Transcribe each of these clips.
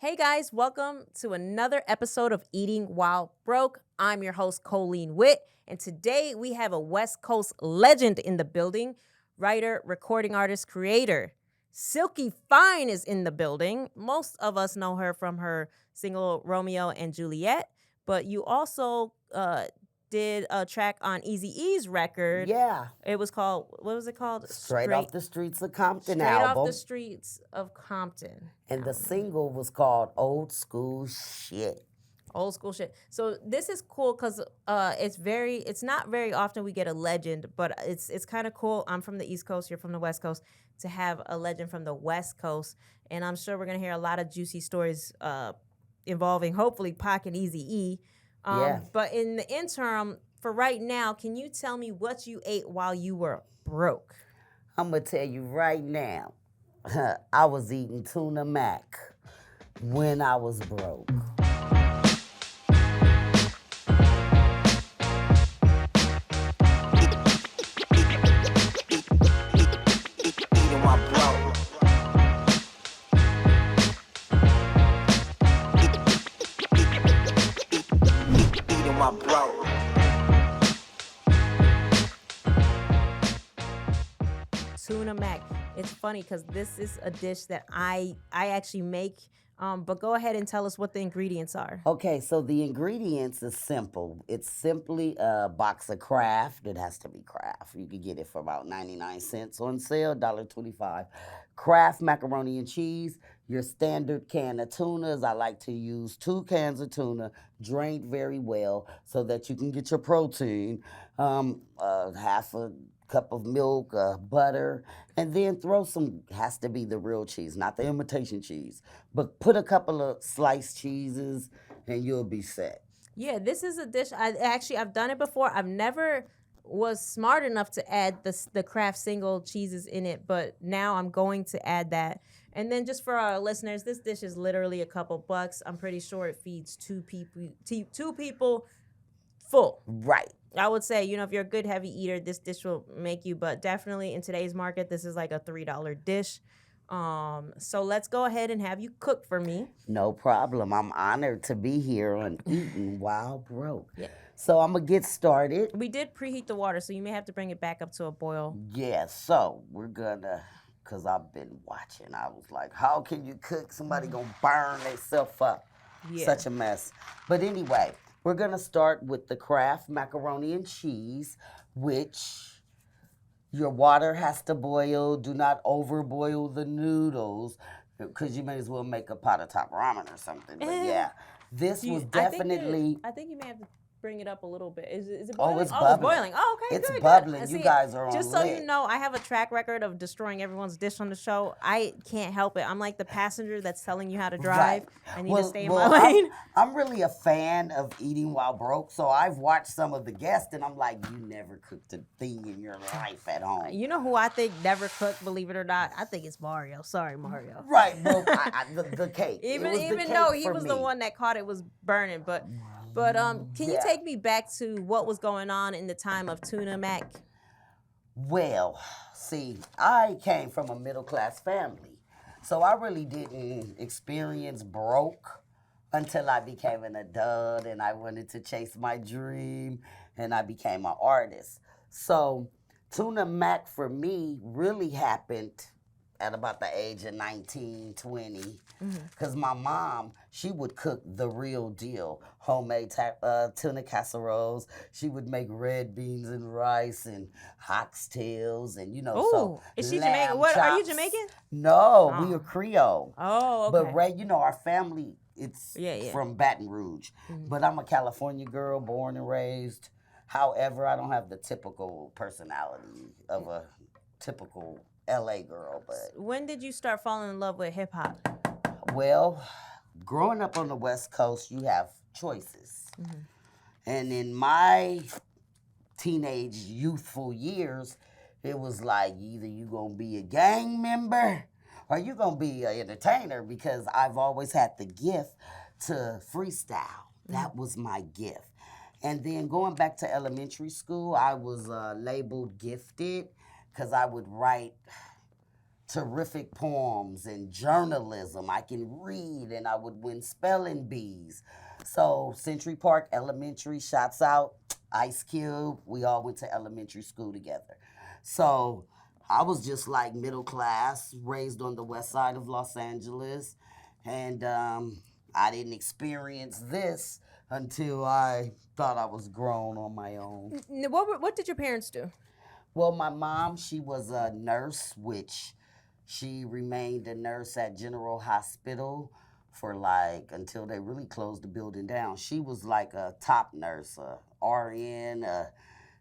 Hey guys, welcome to another episode of Eating While Broke. I'm your host, Colleen Witt, and today we have a West Coast legend in the building, writer, recording artist, creator. SYLK-E FYNE is in the building. Most of us know her from her single Romeo and Juliet, but you also did a track on Eazy-E's record. Yeah. It was called, what was it called? Straight off the streets of Compton Straight album. off the streets of Compton. And the single was called Old School Shit. Old school shit. So this is cool because it's not very often we get a legend, but it's kind of cool. I'm from the East Coast, you're from the West Coast, to have a legend from the West Coast. And I'm sure we're gonna hear a lot of juicy stories involving hopefully Pac and Eazy-E. Yeah. But in the interim, for right now, can you tell me what you ate while you were broke? I'm going to tell you right now, I was eating tuna mac when I was broke. Tuna mac. It's funny because this is a dish that I actually make. But go ahead and tell us what the ingredients are. Okay, so the ingredients is simple. It's simply a box of Kraft. It has to be Kraft. You can get it for about 99 cents on sale, $1.25. Kraft macaroni and cheese, your standard can of tunas. I like to use 2 cans of tuna, drained very well so that you can get your protein. Half a cup of milk, butter, and then throw some, has to be the real cheese, not the imitation cheese, but put a couple of sliced cheeses and you'll be set. Yeah, this is a dish. I've done it before. I've never was smart enough to add the Kraft single cheeses in it, but now I'm going to add that. And then just for our listeners, this dish is literally a couple bucks. I'm pretty sure it feeds two people full. Right. I would say, if you're a good heavy eater, this dish will make you, but definitely in today's market, this is like a $3 dish. So let's go ahead and have you cook for me. No problem. I'm honored to be here on Eating While Broke. Yeah. So I'm going to get started. We did preheat the water, so you may have to bring it back up to a boil. Yeah, so we're going to, because I've been watching. I was like, how can you cook? Somebody going to burn themselves up. Yeah. Such a mess. But anyway, we're going to start with the Kraft macaroni and cheese, which your water has to boil. Do not overboil the noodles because you may as well make a pot of top ramen or something. But yeah, this was definitely... I think you may have to bring it up a little bit. Is it Oh, boiling? it's Oh, bubbling. it's boiling. Oh, okay, It's good. bubbling. Good. You See, guys are on just so lit. you know, I have a track record of destroying everyone's dish on the show. I can't help it. I'm like the passenger that's telling you how to drive. Right. I need to stay in my lane. I'm really a fan of Eating While Broke, so I've watched some of the guests, and I'm like, you never cooked a thing in your life at home. You know who I think never cooked, believe it or not? I think it's Mario. Sorry, Mario. Right, well, the cake. Even cake though he for was me. the one that caught it was burning, but can you take me back to what was going on in the time of Tuna Mac? Well, see, I came from a middle-class family, so I really didn't experience broke until I became an adult and I wanted to chase my dream and I became an artist. So Tuna Mac for me really happened at about the age of 19, 20, because my mom, she would cook the real deal, homemade tuna casseroles. She would make red beans and rice and oxtails and, Oh, is she lamb Jamaican? What, are you chops. Jamaican? No, Oh. we are Creole. Oh, okay. But, our family, it's Yeah. from Baton Rouge. But I'm a California girl, born and raised. However, I don't have the typical personality of a typical LA girl, but When did you start falling in love with hip hop? well, growing up on the West Coast, you have choices. And in my teenage, youthful years, it was like either you gonna be a gang member or you gonna be an entertainer, because I've always had the gift to freestyle. That was my gift. And then going back to elementary school, I was labeled gifted because I would write terrific poems and journalism. I can read, and I would win spelling bees. So Century Park Elementary, shots out, Ice Cube. We all went to elementary school together. So I was just like middle class, raised on the west side of Los Angeles, and I didn't experience this until I thought I was grown on my own. What did your parents do? Well, my mom, she was a nurse, which she remained a nurse at General Hospital for like until they really closed the building down. She was like a top nurse, a RN.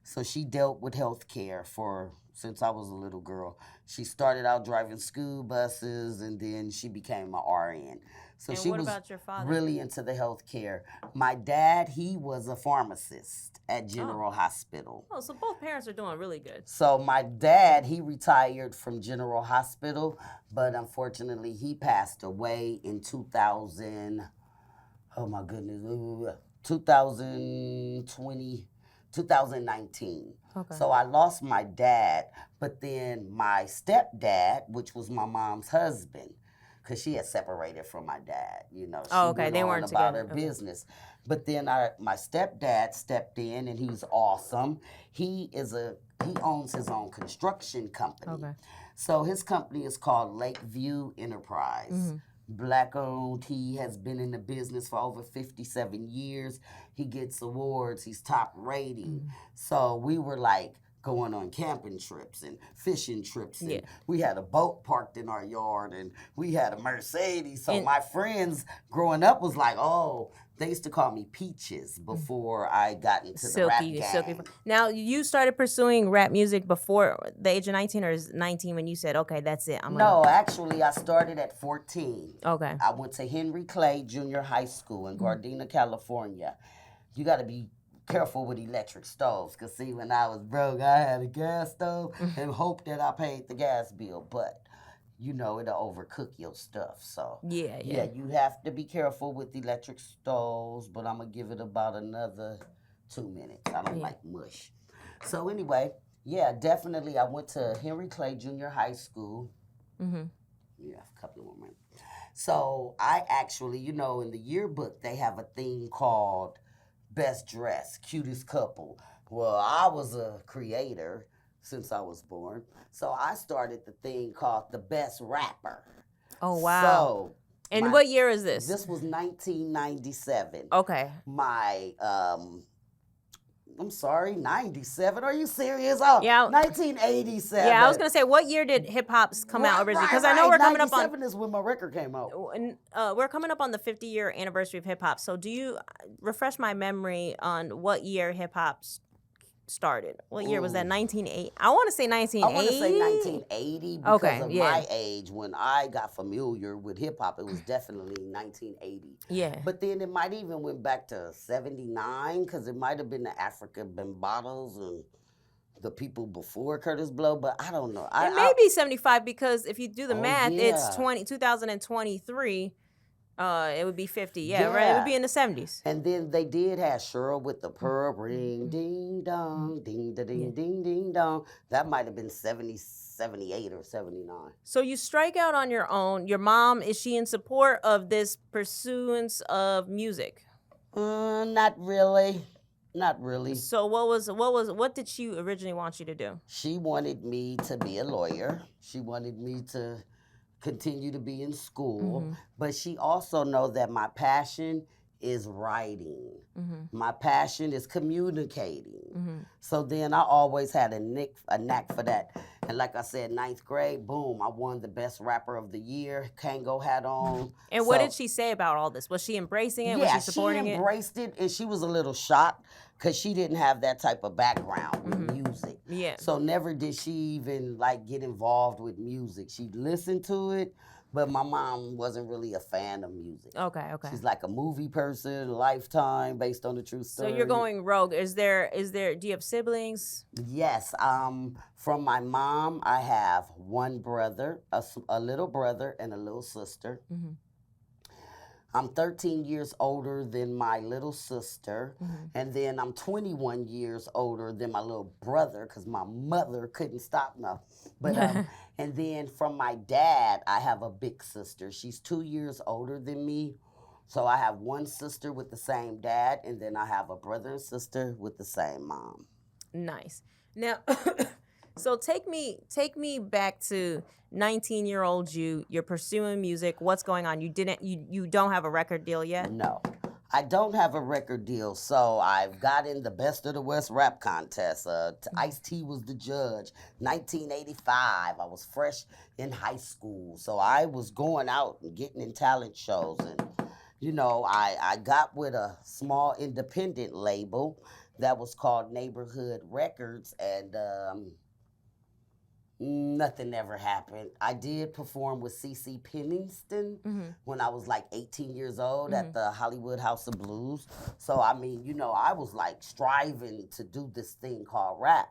So she dealt with healthcare for since I was a little girl. She started out driving school buses, and then she became a RN. So And she what was about your father? really into the healthcare. My dad, he was a pharmacist at General Hospital. Oh, so both parents are doing really good. So my dad, he retired from General Hospital, but unfortunately he passed away in 2000, oh my goodness, 2020, 2019. Okay. So I lost my dad, but then my stepdad, which was my mom's husband, because she had separated from my dad, you know. She okay, went they on weren't about together. her business. But then my stepdad stepped in, and he's awesome. He owns his own construction company. Okay. So his company is called Lakeview Enterprise. Black owned. He has been in the business for over 57 years. He gets awards. He's top rating. So we were like going on camping trips and fishing trips. And we had a boat parked in our yard, and we had a Mercedes. So my friends growing up was like, oh, they used to call me Peaches before I got into the rap gang. Silky. Now, you started pursuing rap music before the age of 19, or is 19 when you said, okay, that's it? No, actually, I started at 14. Okay. I went to Henry Clay Junior High School in Gardena, California. You got to be careful with electric stoves, because see, when I was broke, I had a gas stove and hoped that I paid the gas bill, but you know, it'll overcook your stuff. So Yeah, you have to be careful with electric stoves, but I'm gonna give it about another 2 minutes. I don't like mush. So anyway, definitely I went to Henry Clay Junior High School. Yeah, a couple of more minutes. So I actually, you know, in the yearbook they have a thing called Best Dressed, Cutest Couple. Well, I was a creator since I was born. So I started the thing called the Best Rapper. Oh, wow. So, and what year is this? This was 1997. Okay. My, I'm sorry, 97? Are you serious? Oh, Yeah. 1987. Yeah, I was going to say, what year did hip-hop come out originally? Because I know we're coming up on... 97 is when my record came out. We're coming up on the 50-year anniversary of hip-hop. So do you refresh my memory on what year hip-hop started? What year was that? 1980? I want to say 1980. I want to say 1980 because of yeah. my age. When I got familiar with hip-hop, it was definitely 1980. Yeah. But then it might even went back to 79 because it might have been the Africa Bambados and the people before Curtis Blow, but I don't know. It may be 75 because if you do the math, yeah. it's 2023. It would be 50. Right? It would be in the 70s. And then they did have Cheryl with the pearl ring, ding dong, ding da ding ding ding dong. That might have been 70, 78 or 79. So you strike out on your own. Your mom, is she in support of this pursuance of music? Not really. Not really. So what did she originally want you to do? She wanted me to be a lawyer. She wanted me to continue to be in school, but she also knows that my passion is writing. My passion is communicating. So then I always had a knack for that. And like I said, 9th grade, boom, I won the best rapper of the year, Kango hat on. And what did she say about all this? Was she embracing it? Yeah, was she supporting she embraced it, and she was a little shocked because she didn't have that type of background with music. Yeah. So never did she even like get involved with music. She listened to it, but my mom wasn't really a fan of music. Okay. She's like a movie person, Lifetime, based on the true story. So you're going rogue. Do you have siblings? Yes. From my mom, I have one brother, a little brother, and a little sister. I'm 13 years older than my little sister, and then I'm 21 years older than my little brother because my mother couldn't stop no. But and then from my dad, I have a big sister. She's 2 years older than me. So I have one sister with the same dad, and then I have a brother and sister with the same mom. Nice. Now, so take me back to 19-year-old you. You're pursuing music. What's going on? You don't have a record deal yet? No, I don't have a record deal. So I've got in the Best of the West rap contest. Ice-T was the judge. 1985. I was fresh in high school. So I was going out and getting in talent shows. And, you know, I got with a small independent label that was called Neighborhood Records, and nothing ever happened. I did perform with CeCe Penniston when I was like 18 years old at the Hollywood House of Blues. So, I mean, you know, I was like striving to do this thing called rap.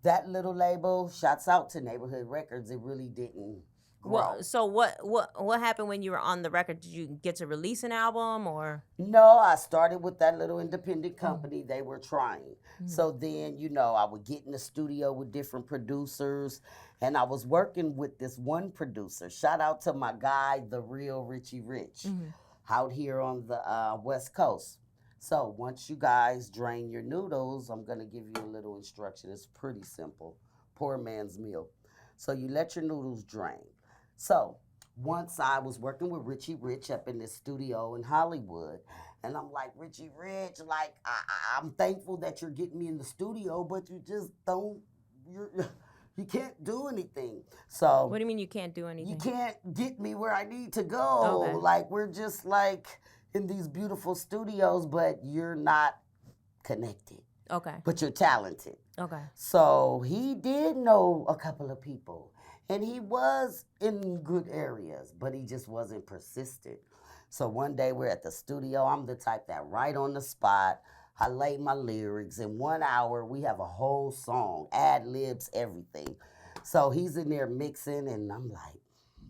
That little label, shouts out to Neighborhood Records, it really didn't grow. Well, so what happened when you were on the record? Did you get to release an album or? No, I started with that little independent company. They were trying. So then, you know, I would get in the studio with different producers, and I was working with this one producer. Shout out to my guy, the real Richie Rich, out here on the West Coast. So once you guys drain your noodles, I'm going to give you a little instruction. It's pretty simple. Poor man's meal. So you let your noodles drain. So once I was working with Richie Rich up in this studio in Hollywood, and I'm like, Richie Rich, like, I'm thankful that you're getting me in the studio, but you just don't, you can't do anything. So What do you mean you can't do anything? you can't get me where I need to go. Okay. Like, we're just like in these beautiful studios, but you're not connected. Okay. But you're talented. Okay. So he did know a couple of people, and he was in good areas, but he just wasn't persistent. So one day we're at the studio. I'm the type that right on the spot, I lay my lyrics. In 1 hour, we have a whole song, ad-libs, everything. So he's in there mixing, and I'm like,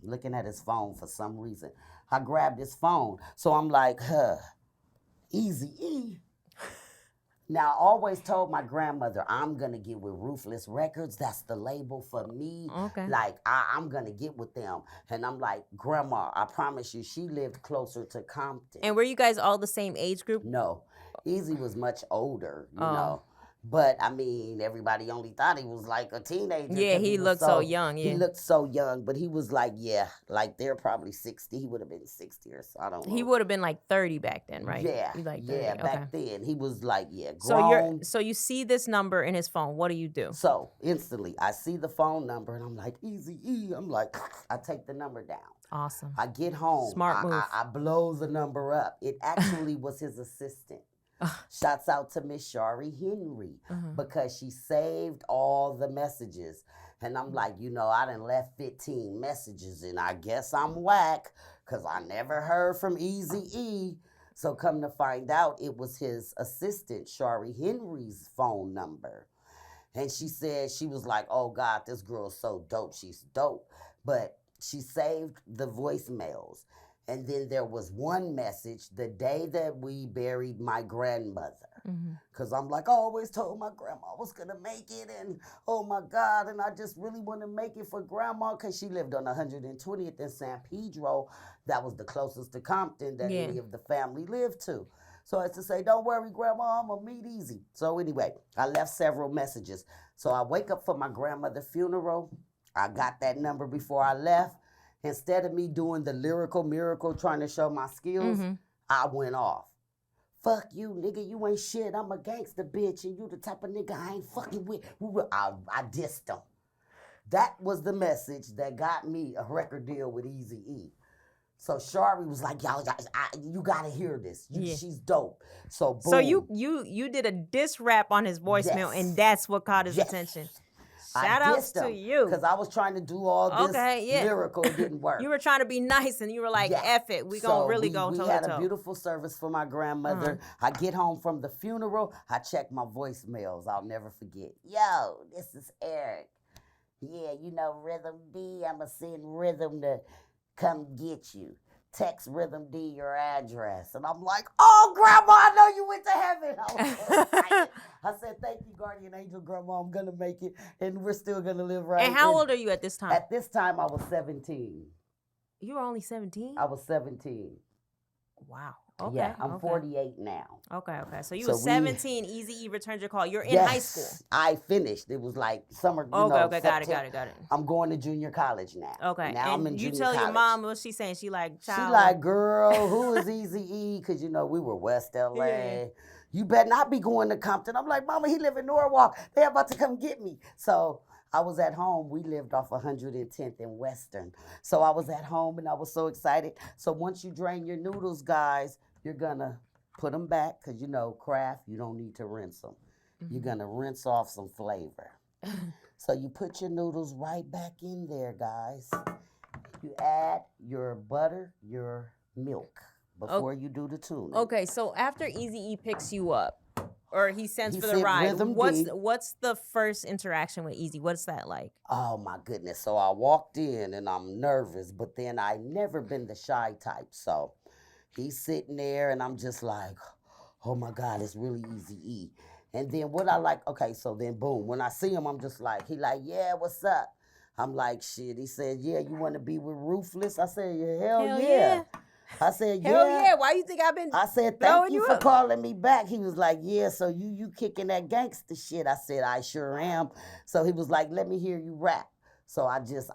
looking at his phone for some reason. I grabbed his phone. So I'm like, Eazy-E. Now, I always told my grandmother, I'm going to get with Ruthless Records. That's the label for me. Okay. Like, I'm going to get with them. And I'm like, Grandma, I promise you, she lived closer to Compton. And were you guys all the same age group? No. Eazy was much older, you Oh. know. But, I mean, everybody only thought he was like a teenager. Yeah, 'cause he was looked so young, yeah. He looked so young, but he was like, yeah, like they're probably 60. He would have been 60 or so. I don't know. He would have been like 30 back then, right? Yeah, You like 30. yeah, Okay. back then. He was like, yeah, So grown. so you see this number in his phone. What do you do? So instantly, I see the phone number, and I'm like, Eazy-E. I'm like, I take the number down. Awesome. I get home. Smart move. I blow the number up. It actually was his assistant. Shouts out to Miss Shari Henry because she saved all the messages. And I'm like, you know, I done left 15 messages, and I guess I'm whack because I never heard from Eazy-E. So come to find out, it was his assistant, Shari Henry's phone number. And she said, she was like, oh God, this girl's so dope. She's dope. But she saved the voicemails. And then there was one message the day that we buried my grandmother. Because I'm like, I always told my grandma I was going to make it. And oh my God, and I just really want to make it for grandma because she lived on 120th in San Pedro. That was the closest to Compton that any of the family lived to. So as to say, don't worry, grandma, I'm going to meet Eazy. So anyway, I left several messages. So I wake up for my grandmother's funeral. I got that number before I left. Instead of me doing the lyrical miracle trying to show my skills, I went off. Fuck you, nigga, you ain't shit. I'm a gangster bitch, and you the type of nigga I ain't fucking with. I dissed him. That was the message that got me a record deal with Eazy-E. So Shari was like, y'all, you gotta hear this. She's dope. So boom. So you did a diss rap on his voicemail, and that's what caught his attention. Shout outs to you. Because I was trying to do all this lyrical, it didn't work. You were trying to be nice, and you were like, F it. We gonna really go toe-to-toe. We had a beautiful service for my grandmother. I get home from the funeral. I check my voicemails. I'll never forget. Yo, this is Eric. Yeah, you know Rhythm B. I'ma send Rhythm to come get you. text Rhythm D your address. And I'm like, oh, Grandma, I know you went to heaven. I was so excited. I said, thank you, Guardian Angel, Grandma. I'm going to make it, and we're still going to live right. And how old are you at this time? At this time, I was 17. You were only 17? I was 17. Wow. Okay. Yeah, I'm 48 now. Okay. So you were 17. Eazy-E returned your call. You're in high school. I finished. It was like summer. Okay. Got it. I'm going to junior college now. Okay. Now and I'm in you junior tell college. your mom what she's saying. She like, child. She like, girl, who is Eazy-E? Because, you know, we were West LA. Yeah. You better not be going to Compton. I'm like, Mama, he live in Norwalk. They're about to come get me. So I was at home. We lived off 110th and Western. So I was at home, and I was so excited. So once you drain your noodles, guys, you're going to put them back because, you know, Kraft, you don't need to rinse them. Mm-hmm. You're going to rinse off some flavor. So you put your noodles right back in there, guys. You add your butter, your milk before you do the tuna. Okay, so after Eazy-E picks you up, or he sends for the sent ride, Rhythm what's the first interaction with Eazy? What's that like? Oh, my goodness. So I walked in, and I'm nervous, but then I never been the shy type, so he's sitting there, and I'm just like, oh, my God, it's really Eazy-E. And then what I like, okay, so then boom. When I see him, I'm just like, he like, yeah, what's up? I'm like, shit. He said, yeah, you want to be with Ruthless? I said, yeah, hell yeah. I said, yeah. Hell yeah. Why you think I've been I said, thank you for calling me back. He was like, yeah, so you kicking that gangster shit. I said, I sure am. So he was like, let me hear you rap. So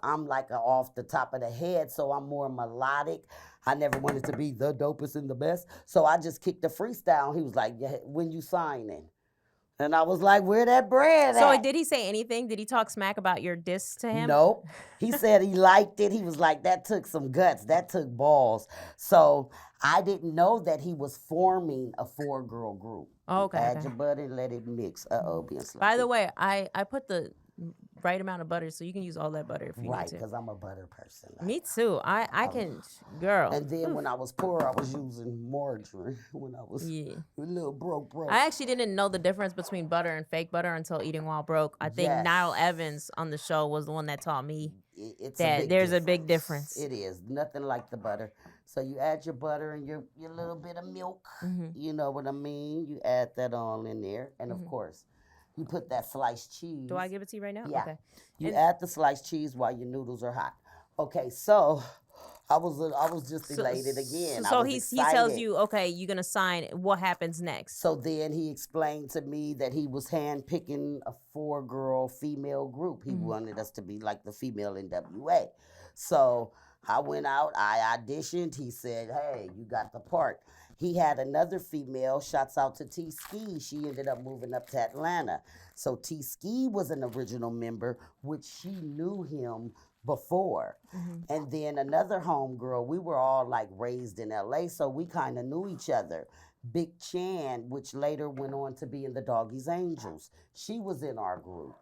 I'm like off the top of the head, so I'm more melodic. I never wanted to be the dopest and the best. So I just kicked the freestyle. He was like, yeah, when you signing? And I was like, where that bread at? So did he say anything? Did he talk smack about your diss to him? Nope. He said he liked it. He was like, that took some guts. That took balls. So I didn't know that he was forming a 4-girl group. Okay. Add your butter, let it mix. Being sloppy. By the way, I put the right amount of butter, so you can use all that butter if you need to. Right, because I'm a butter person. Me too. I can, girl. And then when I was poor, I was using margarine. When I was a little broke. I actually didn't know the difference between butter and fake butter until Eating While Broke. I think Niall Evans on the show was the one that taught me that there's a big difference. It is. Nothing like the butter. So you add your butter and your little bit of milk. Mm-hmm. You know what I mean? You add that all in there. And of course, you put that sliced cheese. Do I give it to you right now? Yeah. Okay. You add the sliced cheese while your noodles are hot. Okay, so I was just elated again. So he tells you, okay, you're gonna sign. What happens next? So then he explained to me that he was handpicking a 4-girl female group. He wanted us to be like the female NWA. So I went out. I auditioned. He said, hey, you got the part. He had another female, shouts out to T-Ski. She ended up moving up to Atlanta. So T-Ski was an original member, which she knew him before. Mm-hmm. And then another homegirl, we were all like raised in LA, so we kind of knew each other. Big Chan, which later went on to be in the Doggy's Angels. She was in our group.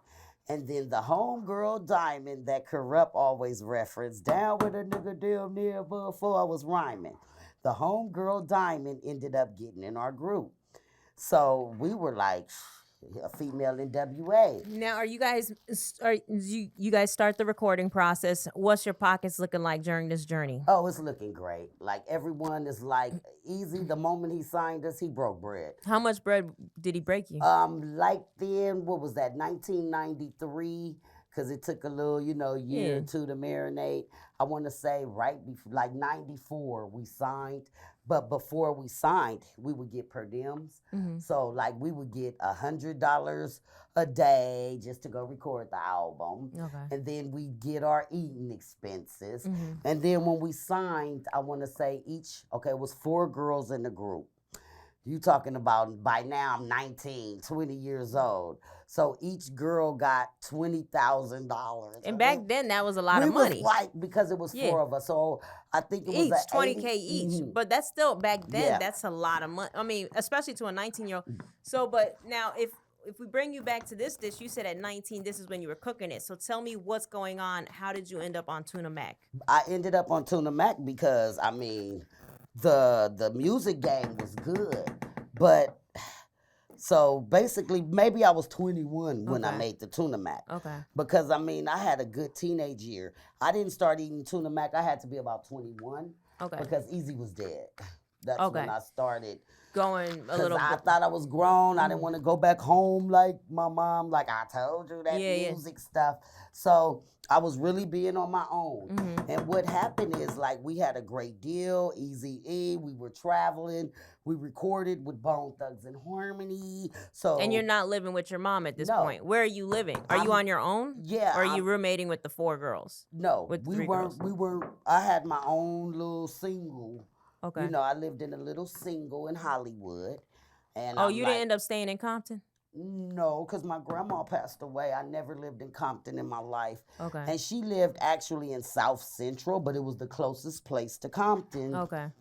And then the homegirl Diamond that Corrupt always referenced, down with a nigga damn near before I was rhyming. The homegirl Diamond ended up getting in our group. So we were like a female NWA. Now, you guys start the recording process. What's your pockets looking like during this journey? Oh, it's looking great. Like everyone is like Eazy. The moment he signed us, he broke bread. How much bread did he break you? Like then, what was that? 1993. Because it took a little, year or two to marinate. I want to say right before, like 94, we signed. But before we signed, we would get per diems. Mm-hmm. So, like, we would get $100 a day just to go record the album. Okay. And then we get our eating expenses. Mm-hmm. And then when we signed, I want to say it was 4 girls in the group. You talking about, by now I'm 19, 20 years old. So each girl got $20,000. And back then, that was a lot of money. Because it was 4 of us. So I think it was $20K each. Mm-hmm. But that's still, back then, that's a lot of money. I mean, especially to a 19-year-old. So, but now, if we bring you back to this dish, you said at 19, this is when you were cooking it. So tell me what's going on. How did you end up on Tuna Mac? I ended up on Tuna Mac because, I mean, the music game was good. But so basically, maybe I was 21 when I made the Tuna Mac. Okay. Because, I mean, I had a good teenage year. I didn't start eating Tuna Mac. I had to be about 21. Okay. Because Eazy was dead. That's Okay. when I started. Going a Because little I bit. thought I was grown. I didn't want to go back home like my mom, like I told you, that Yeah, yeah. music stuff. So I was really being on my own. Mm-hmm. And what happened is, like, we had a great deal, Eazy-E. We were traveling. We recorded with Bone Thugs and Harmony. So And you're not living with your mom at this No. point. Where are you living? Are you I'm- on your own? yeah, Or are you roommating with the 4 girls? No, With we 3 weren't. girls? We weren't. I had my own little single. Okay. You know, I lived in a little single in Hollywood, and Oh, I'm you like, didn't end up staying in Compton? no, because my grandma passed away. I never lived in Compton in my life, Okay. and she lived actually in South Central, but it was the closest place to Compton Okay.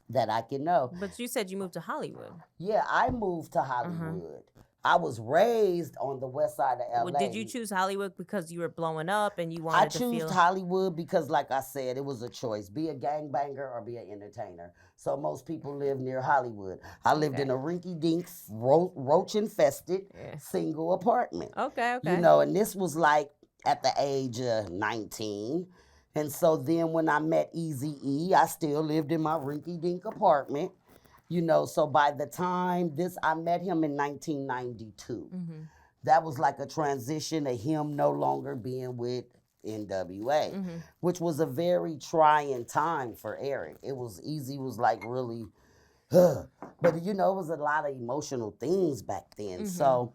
that I can know. But you said you moved to Hollywood. Yeah, I moved to Hollywood. I was raised on the west side of LA. Well, did you choose Hollywood because you were blowing up and you I wanted to chose feel? Hollywood because, like I said, it was a choice: be a gangbanger or be an entertainer. So most people live near Hollywood. I lived in a rinky-dink, roach-infested Yeah. single apartment. Okay. You know, and this was like at the age of 19. And so then when I met Eazy-E, I still lived in my rinky-dink apartment. You know, so by the time I met him in 1992. Mm-hmm. That was like a transition of him no longer being with NWA, Mm-hmm. which was a very trying time for Eric. Easy was like really, but you know, it was a lot of emotional things back then. Mm-hmm. So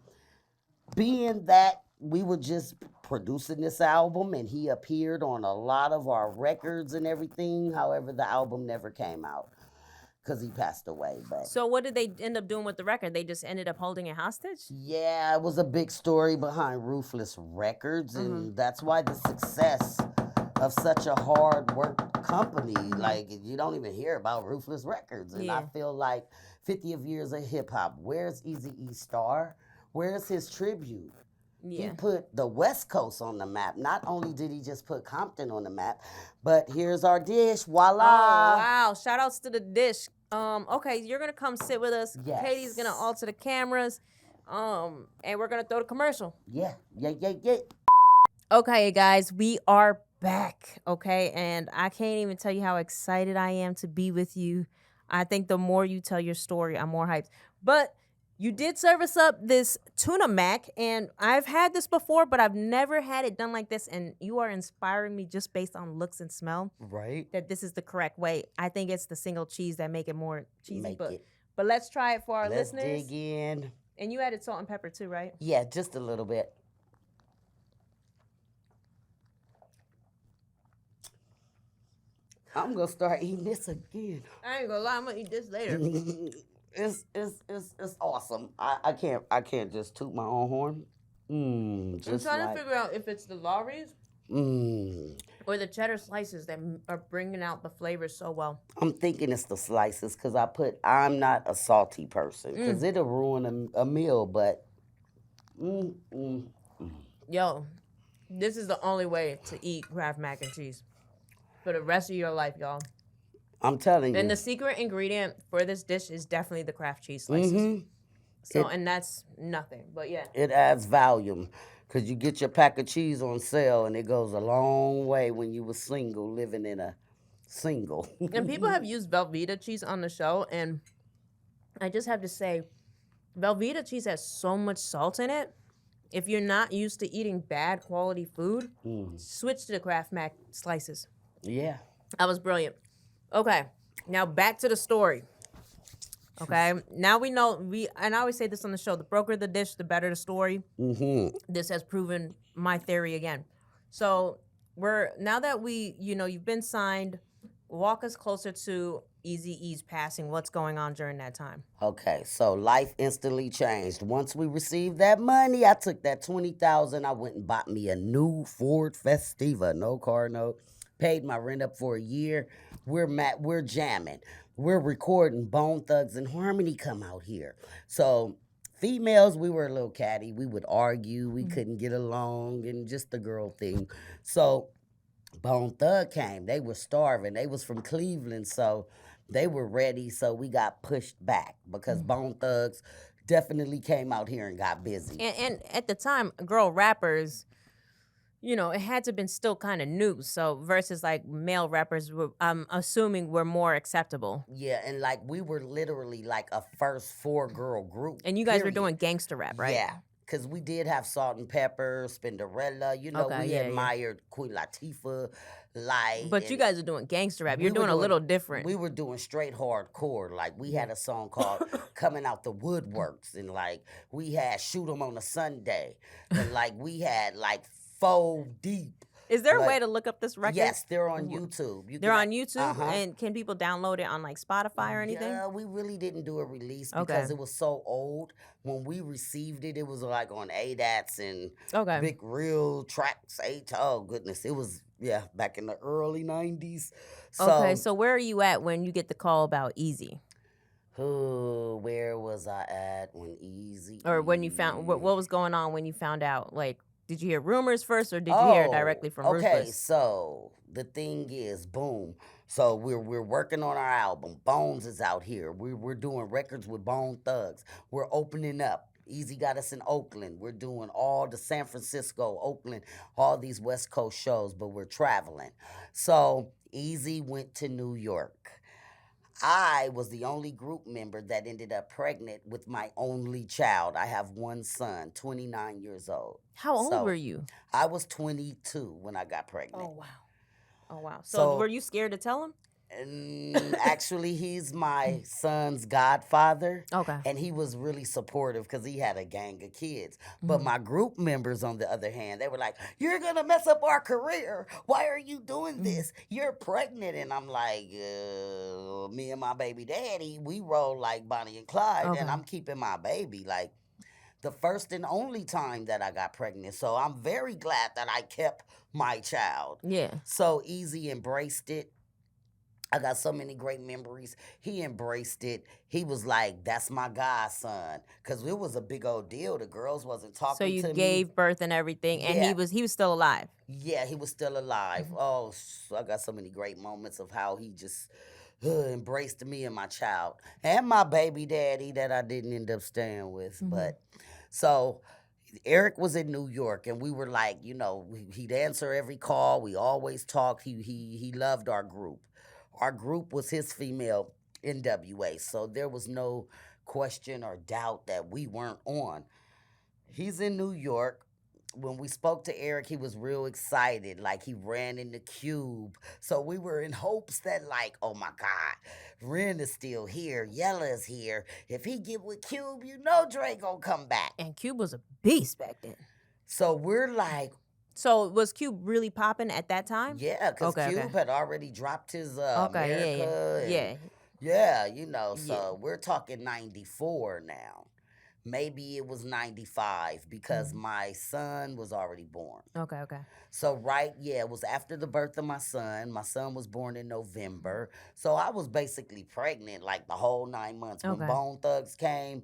being that we were just producing this album and he appeared on a lot of our records and everything, however, the album never came out because he passed away. But So what did they end up doing with the record? They just ended up holding it hostage? yeah, it was a big story behind Ruthless Records, and that's why the success of such a hard work company, like you don't even hear about Ruthless Records. And I Yeah. feel like 50 years of hip hop. Where's Eazy-E Star? Where's his tribute? He Yeah. put the West Coast on the map. Not only did he just put Compton on the map, but here's our dish. Voila. Oh, wow. Shout outs to the dish. Okay, you're gonna come sit with us. Yes. Katie's gonna alter the cameras. And we're gonna throw the commercial. Yeah. Okay, guys, we are back. Okay, and I can't even tell you how excited I am to be with you. I think the more you tell your story, I'm more hyped. But you did serve us up this tuna mac, and I've had this before, but I've never had it done like this. And you are inspiring me just based on looks and smell Right. that this is the correct way. I think it's the single cheese that make it more cheesy. Make but it. but let's try it for our Let's listeners. dig in. And you added salt and pepper too, right? Yeah, just a little bit. I'm gonna start eating this again. I ain't gonna lie, I'm gonna eat this later. It's awesome. I can't just toot my own horn. I'm Just trying like, to figure out if it's the Lawry's or the cheddar slices that are bringing out the flavors so well. I'm thinking it's the slices because I'm not a salty person because it'll ruin a meal. But Yo, this is the only way to eat Kraft mac and cheese for the rest of your life, y'all. I'm telling you. And the secret ingredient for this dish is definitely the Kraft cheese slices. So, and that's nothing, but yeah. It adds volume because you get your pack of cheese on sale and it goes a long way when you were single, living in a single. And people have used Velveeta cheese on the show, and I just have to say, Velveeta cheese has so much salt in it. If you're not used to eating bad quality food, switch to the Kraft mac slices. Yeah. That was brilliant. Okay, now back to the story. Okay, now we know and I always say this on the show: the broker the dish, the better the story. This has proven my theory again. So now that you've been signed, walk us closer to Eazy-E's passing. What's going on during that time? Okay, so life instantly changed. Once we received that money, I took that $20,000. I went and bought me a new Ford Festiva, no car note. Paid my rent up for a year. We're jamming. We're recording. Bone Thugs and Harmony come out here. So females, we were a little catty. We would argue. We couldn't get along, and just the girl thing. So Bone Thug came. They were starving. They was from Cleveland, so they were ready. So we got pushed back because Bone Thugs definitely came out here and got busy. And at the time, girl rappers, you know, it had to have been still kind of new. So versus like male rappers, I'm assuming were more acceptable. Yeah, and like we were literally like a first 4-girl group. And you guys were Period. doing gangster rap, right? Yeah, because we did have Salt and Pepper, Spinderella. You know, Okay, we yeah, yeah. admired Queen Latifah, Light. But you and guys are doing gangster rap. we You're were doing a little different. We were doing straight hardcore. Like we had a song called "Coming Out the Woodworks," and like we had "Shoot 'Em on a Sunday," and like we had like Four Deep. Is there a Like, way to look up this record? Yes, they're on YouTube. They're on YouTube, Uh-huh. and can people download it on like Spotify or anything? Yeah, we really didn't do a release Okay. because it was so old. When we received it, it was like on ADATs and Okay. big real tracks. Oh goodness, it was back in the early '90s. Okay, so where are you at when you get the call about Eazy? Where was I at when Eazy? Or when you found what was going on when you found out? Like, did you hear rumors first, or did you hear it directly from Okay, Ruthless? so the thing is, boom. So we're working on our album. Bones is out here. We're doing records with Bone Thugs. We're opening up. Eazy got us in Oakland. We're doing all the San Francisco, Oakland, all these West Coast shows, but we're traveling. So Eazy went to New York. I was the only group member that ended up pregnant with my only child. I have one son, 29 years old. How old So, were you? I was 22 when I got pregnant. Oh wow. Oh wow. So So- were you scared to tell him? And actually, he's my son's godfather. Okay. And he was really supportive because he had a gang of kids. But my group members, on the other hand, they were like, "You're going to mess up our career. Why are you doing this? You're pregnant." And I'm like, me and my baby daddy, we roll like Bonnie and Clyde, Okay. and I'm keeping my baby. Like, the first and only time that I got pregnant. So I'm very glad that I kept my child. Yeah. So Eazy embraced it. I got so many great memories. He embraced it. He was like, "That's my godson," because it was a big old deal. The girls wasn't talking So you to me. gave birth and everything, and Yeah. he was still alive. Yeah, he was still alive. Oh, I got so many great moments of how he just embraced me and my child and my baby daddy that I didn't end up staying with. But so Eric was in New York, and we were like, you know, he'd answer every call. We always talked. He loved our group. Our group was his female NWA, so there was no question or doubt that we weren't on. He's in New York. When we spoke to Eric, he was real excited. Like, he ran in the Cube. So we were in hopes that, like, oh my God, Ren is still here. Yella is here. If he get with Cube, you know Dre gonna come back. And Cube was a beast back then. So we're like, So was Cube really popping at that time? yeah, because Okay, Cube okay. had already dropped his Okay, America. yeah. and- Yeah. Yeah, you know, so we're talking 94 now. Maybe it was 95 because my son was already born. Okay, okay. So, it was after the birth of my son. My son was born in November. So I was basically pregnant like the whole 9 months. When Okay. Bone Thugs came,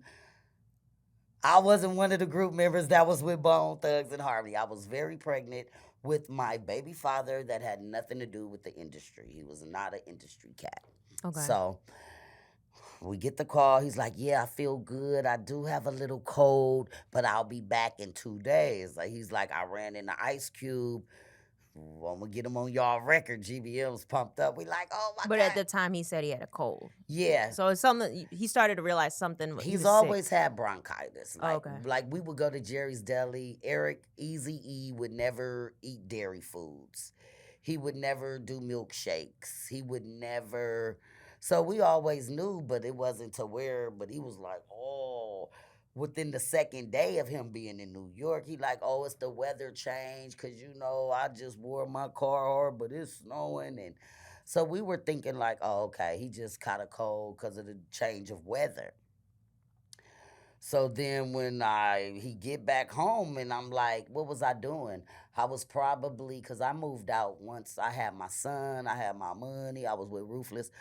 I wasn't one of the group members that was with Bone Thugs and Harmony. I was very pregnant with my baby father that had nothing to do with the industry. He was not an industry cat. Okay. So we get the call. He's like, "Yeah, I feel good. I do have a little cold, but I'll be back in 2 days." Like, he's like, "I ran into Ice Cube. I'm gonna get him on y'all record." GBM's pumped up. We like, "Oh my But God." at the time he said he had a cold. Yeah. So it's something he started to realize something. He He's was always sick. had bronchitis. Like, Okay. like we would go to Jerry's Deli. Eric Eazy-E would never eat dairy foods. He would never do milkshakes. He would never. So we always knew, but it wasn't to where. But he was like, oh, within the second day of him being in New York, he like, "Oh, it's the weather change, because you know I just wore my car hard, but it's snowing." And so we were thinking like, "Oh, okay, he just caught a cold because of the change of weather." So then when he get back home, and I'm like, what was I doing? I was probably, because I moved out once I had my son, I had my money, I was with Ruthless.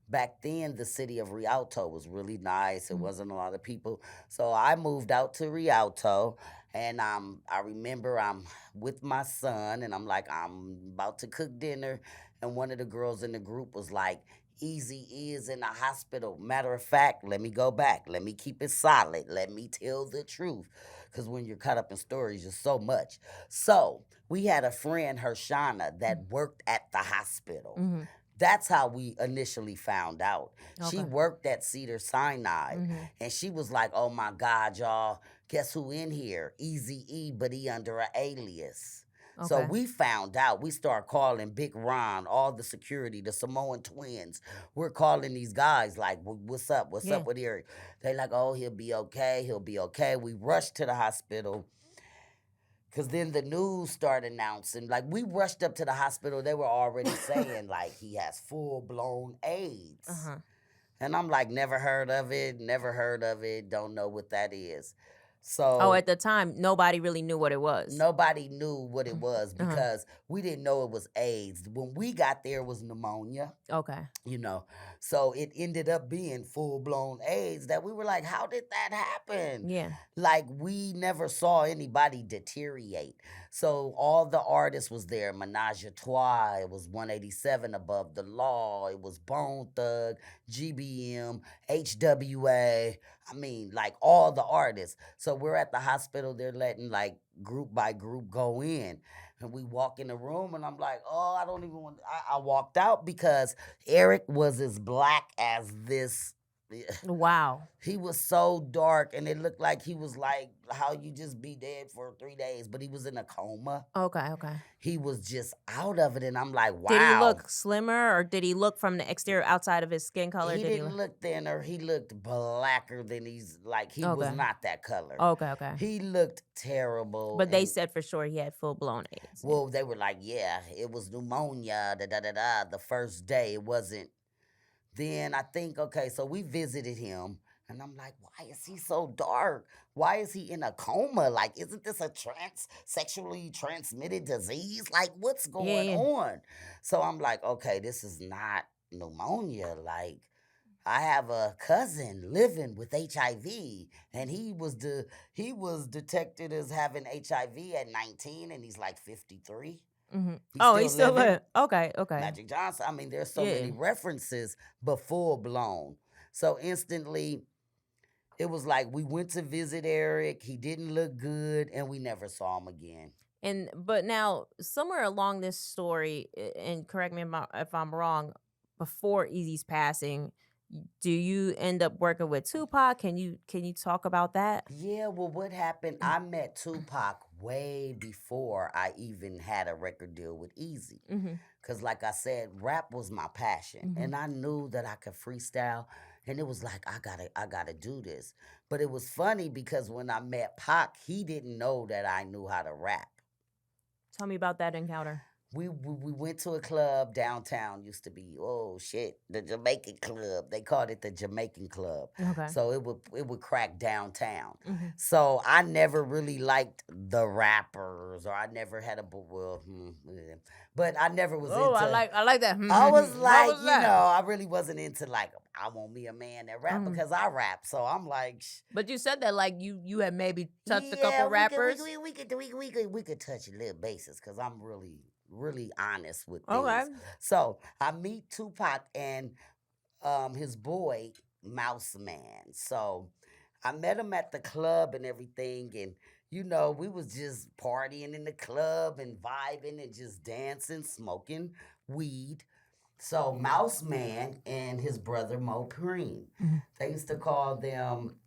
Back then, the city of Rialto was really nice. It wasn't a lot of people. So I moved out to Rialto, and I remember I'm with my son, and I'm like, I'm about to cook dinner, and one of the girls in the group was like, Eazy-E is in the hospital. Matter of fact, let me go back. Let me keep it solid. Let me tell the truth. Because when you're caught up in stories, there's so much. So, we had a friend, Hershana, that worked at the hospital. Mm-hmm. That's how we initially found out. She Okay. worked at Cedar Sinai, Mm-hmm. and she was like, "Oh my God, y'all! Guess who in here? Eazy-E, but he under an alias." So Okay. we found out. We start calling Big Ron, all the security, the Samoan twins. We're calling these guys like, "What's up? What's Yeah. up with Eric?" They like, "Oh, he'll be okay. He'll be okay." We rushed to the hospital. Cause then the news started announcing, like we rushed up to the hospital, they were already saying like he has full blown AIDS. Uh-huh. And I'm like, never heard of it, don't know what that is. Oh, So at the time, nobody really knew what it was. nobody knew what it was Uh-huh. because we didn't know it was AIDS. When we got there, it was pneumonia. Okay. You know, so it ended up being full blown AIDS that we were like, how did that happen? Yeah. Like we never saw anybody deteriorate. So all the artists was there. Menage a Trois. It was 187 Above the Law. It was Bone Thug, GBM, HWA. I mean, like all the artists. So we're at the hospital. They're letting like group by group go in. And we walk in the room, and I'm like, oh, I don't even want. I walked out because Eric was as black as this. Wow. He was so dark, and it looked like he was like how you just be dead for 3 days, but he was in a coma. Okay. Okay. He was just out of it, and I'm like, wow. Did he look slimmer, or did he look from the exterior outside of his skin color? He didn't look thinner. He looked blacker than he's like. He was Okay. not that color. Okay. Okay. He looked terrible. But they and- said for sure he had full blown AIDS. Well, they were like, yeah, it was pneumonia, da da da da. The first day, it wasn't. Then I think, okay, so we visited him, and I'm like, why is he so dark? Why is he in a coma? Like, isn't this a sexually transmitted disease? Like, what's going Yeah. on? So I'm like, okay, this is not pneumonia. Like, I have a cousin living with HIV, and he was detected as having HIV at 19, and he's like 53. Mm-hmm. Oh, he's still living. living. Okay. Okay. Magic Johnson. I mean, there's so Yeah. many references, but full blown. So instantly, it was like we went to visit Eric. He didn't look good, and we never saw him again. But now somewhere along this story, and correct me if I'm wrong, before Eazy's passing, do you end up working with Tupac? Can you talk about that? Yeah, well, what happened? I met Tupac way before I even had a record deal with Eazy. Mm-hmm. Because, like I said, rap was my passion. Mhm. And I knew that I could freestyle. And it was like, I gotta do this. But it was funny because when I met Pac, he didn't know that I knew how to rap. Tell me about that encounter. We went to a club downtown, used to be, oh shit, the Jamaican club. They called it the Jamaican club. Okay. So it would crack downtown. Mm-hmm. So I never really liked the rappers, or I never had but I never was Oh, into. I like that. I was What like, was that? I really wasn't into like I want me a man that rap Mhm. because I rap. So I'm like, But you said that like you had maybe touched a yeah, couple we rappers. we could touch a little bases because I'm really honest with things. Okay. So I meet Tupac and his boy Mouse Man. So I met him at the club and everything, and we was just partying in the club and vibing and just dancing, smoking weed. So Mouse Man and his brother Mo Preem, Mhm. they used to call them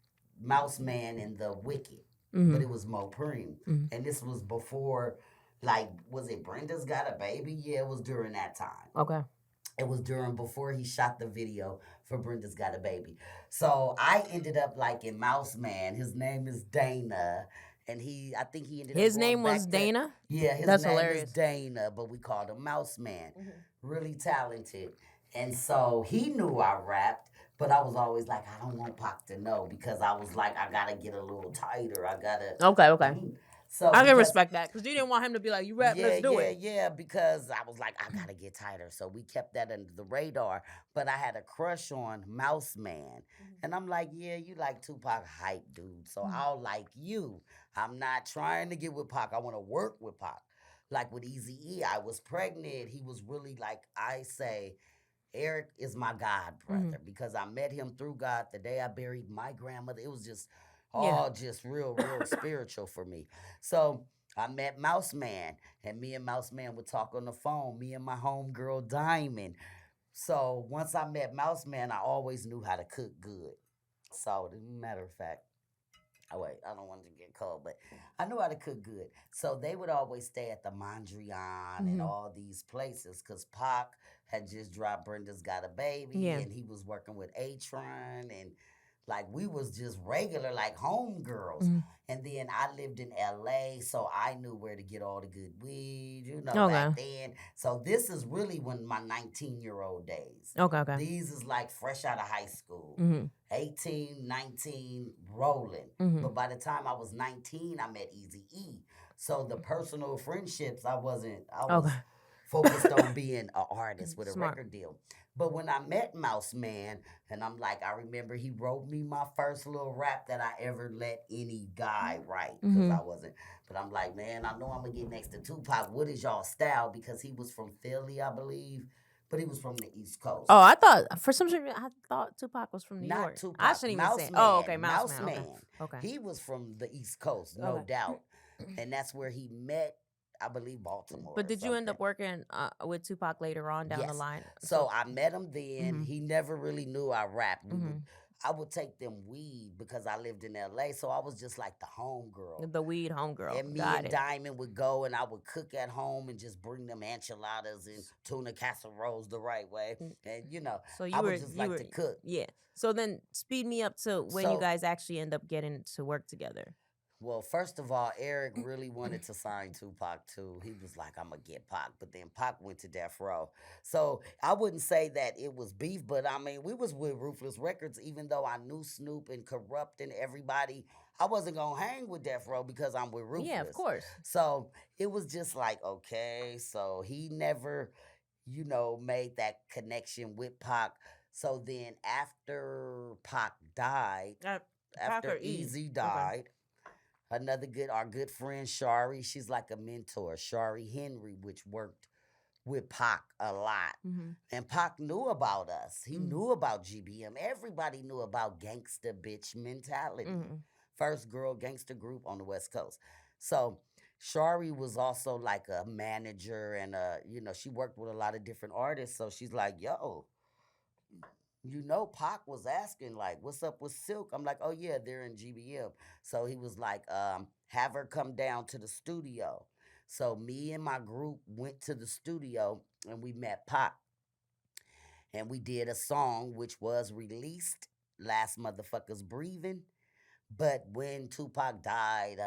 Mouse Man and the Wicked, Mhm. but it was Mo Preem. Mhm. And this was before, like, was it Brenda's Got a Baby? Yeah, it was during that time. Okay. It was before he shot the video for Brenda's Got a Baby. So I ended up like in Mouse Man. His name is Dana. And I think he ended up His going name was back to- Dana. Yeah, his That's name hilarious. is Dana, but we called him Mouse Man. Mhm. Really talented. And so he knew I rapped, but I was always like, I don't want Pac to know because I was like, I gotta get a little tighter. I gotta. Okay. So I can because- respect that because you didn't want him to be like, you rap, let's do it. Yeah, because I was like, I gotta get tighter. So we kept that under the radar. But I had a crush on Mouse Man. And I'm like, yeah, you like Tupac hype, dude. So I'll like you. I'm not trying to get with Pac. I want to work with Pac. Like with Eazy-E, I was pregnant. He was really like, I say, Eric is my god brother because I met him through God the day I buried my grandmother. It was just all just real spiritual for me. So I met Mouse Man, and me and Mouse Man would talk on the phone. Me and my homegirl Diamond. So once I met Mouse Man, I always knew how to cook good. So, as a matter of fact, oh wait, I don't want it to get cold, but I knew how to cook good. So they would always stay at the Mondrian and all these places because Pac had just dropped Brenda's Got a Baby, and he was working with A-Tron, and like we was just regular like homegirls. And then I lived in LA, so I knew where to get all the good weed, back then. So this is really when my 19-year-old days. Okay. These is like fresh out of high school. 18, 19, rolling. But by the time I was 19, I met Eazy-E. So the personal friendships, I was focused on being an artist with a record deal. But when I met Mouse Man, and I'm like, I remember he wrote me my first little rap that I ever let any guy write, because I wasn't. But I'm like, man, I know I'm going to get next to Tupac. What is y'all style? Because he was from Philly, I believe. But he was from the East Coast. Oh, I thought, for some reason, I thought Tupac was from New York. Not Tupac. I shouldn't even Mouse say. Man. Oh, okay, Mouse Man. Okay. He was from the East Coast, no doubt. And that's where he met, I believe, Baltimore. But did you end up working with Tupac later on down the line? So I met him then. He never really knew I rapped. I would take them weed because I lived in LA, so I was just like the homegirl. The weed homegirl. And me and Diamond would go, and I would cook at home and just bring them enchiladas and tuna casseroles the right way. And, so I would just like to cook. Yeah. So then speed me up to when you guys actually end up getting to work together. Well, first of all, Eric really wanted to sign Tupac too. He was like, I'm going to get Pac. But then Pac went to Death Row. So I wouldn't say that it was beef, but I mean, we was with Ruthless Records, even though I knew Snoop and Corrupt and everybody. I wasn't going to hang with Death Row because I'm with Ruthless. Yeah, of course. So it was just like, okay. So he never, made that connection with Pac. So then after Pac died, after Eazy died, our good friend Shari, she's like a mentor, Shari Henry, which worked with Pac a lot. And Pac knew about us. He knew about GBM. Everybody knew about gangsta bitch mentality. First girl gangster group on the West Coast. So Shari was also like a manager and, she worked with a lot of different artists. So she's like, yo, Pac was asking, like, what's up with SYLK? I'm like, oh, yeah, they're in GBM. So he was like, have her come down to the studio. So me and my group went to the studio, and we met Pac. And we did a song, which was released, Last Motherfuckers Breathing. But when Tupac died,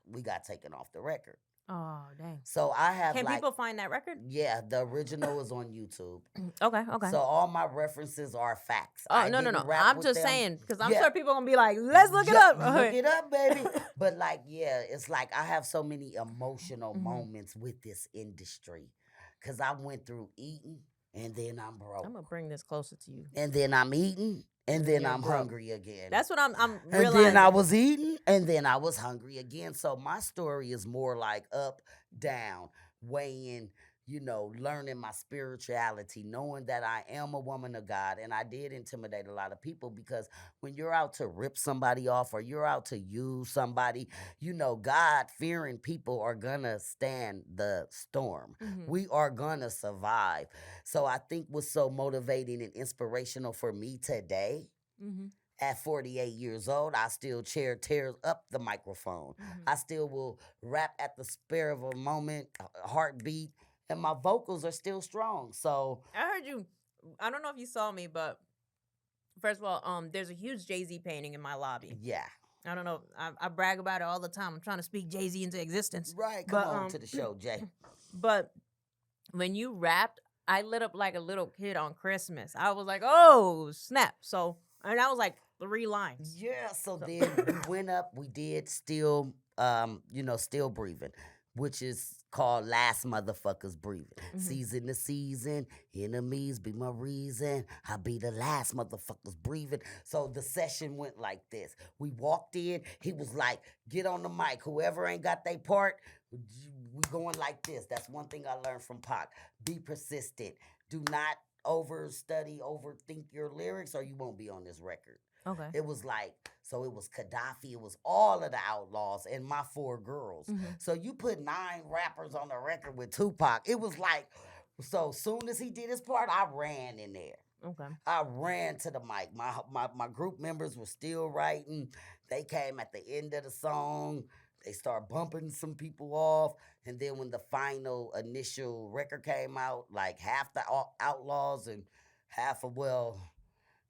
we got taken off the record. Oh, dang. So I have Can people find that record? Yeah, the original is on YouTube. Okay. So all my references are facts. Oh, no. I'm just saying, because I'm sure people are going to be like, let's look it up. Look it up, baby. But it's like I have so many emotional moments with this industry. Because I went through eating, and then I'm broke. I'm going to bring this closer to you. And then I'm eating. And then I'm hungry again. That's what I'm realizing. And then I was eating, and then I was hungry again. So my story is more like up, down, weighing, learning my spirituality, knowing that I am a woman of God. And I did intimidate a lot of people because when you're out to rip somebody off or you're out to use somebody, God-fearing people are going to stand the storm. We are going to survive. So I think what's so motivating and inspirational for me today, at 48 years old, I still tears up the microphone. I still will rap at the spare of a moment, a heartbeat, and my vocals are still strong. So I heard you. I don't know if you saw me, but first of all, there's a huge Jay-Z painting in my lobby. Yeah. I don't know. I brag about it all the time. I'm trying to speak Jay-Z into existence. Right. Come on to the show, Jay. But when you rapped, I lit up like a little kid on Christmas. I was like, oh, snap. So, and that was like 3 lines. Yeah. So then we went up. We did Still Breathing, which is called Last Motherfuckers Breathing. Season to season, enemies be my reason. I be the last motherfuckers breathing. So the session went like this. We walked in. He was like, get on the mic. Whoever ain't got their part, we going like this. That's one thing I learned from Pac. Be persistent. Do not overthink your lyrics, or you won't be on this record. Okay. It was like, so it was Gaddafi, it was all of the outlaws and my four girls. So you put 9 rappers on the record with Tupac. It was like, so soon as he did his part, I ran in there. Okay. I ran to the mic. My group members were still writing. They came at the end of the song. They started bumping some people off. And then when the final initial record came out, like half the outlaws and half of,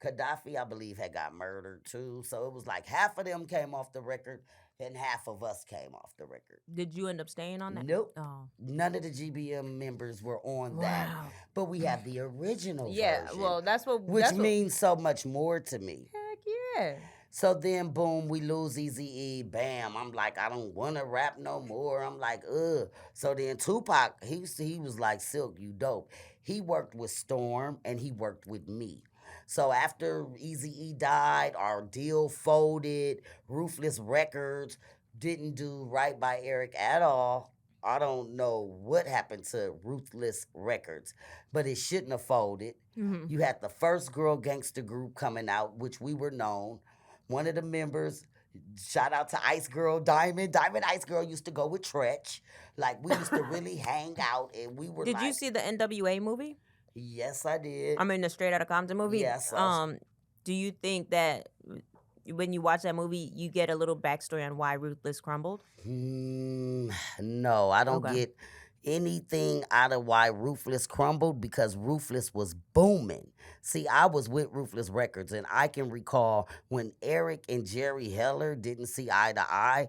Gaddafi, I believe, had got murdered too. So it was like half of them came off the record and half of us came off the record. Did you end up staying on that? Nope. Oh. None of the GBM members were on that. But we have the original version. Well, which means so much more to me. Heck yeah. So then, boom, we lose Eazy-E. Bam. I'm like, I don't want to rap no more. I'm like, ugh. So then Tupac, he was like, SYLK, you dope. He worked with Storm and he worked with me. So after Eazy-E died, our deal folded. Ruthless Records didn't do right by Eric at all. I don't know what happened to Ruthless Records, but it shouldn't have folded. You had the first girl gangster group coming out, which we were known. One of the members, shout out to Ice Girl Diamond. Diamond Ice Girl used to go with Tretch. Like, we used to really hang out, and we were Did you see the NWA movie? Yes, I did. I mean, the Straight Outta Compton movie? Yes. Do you think that when you watch that movie, you get a little backstory on why Ruthless crumbled? No, I don't get anything out of why Ruthless crumbled because Ruthless was booming. See, I was with Ruthless Records, and I can recall when Eric and Jerry Heller didn't see eye to eye.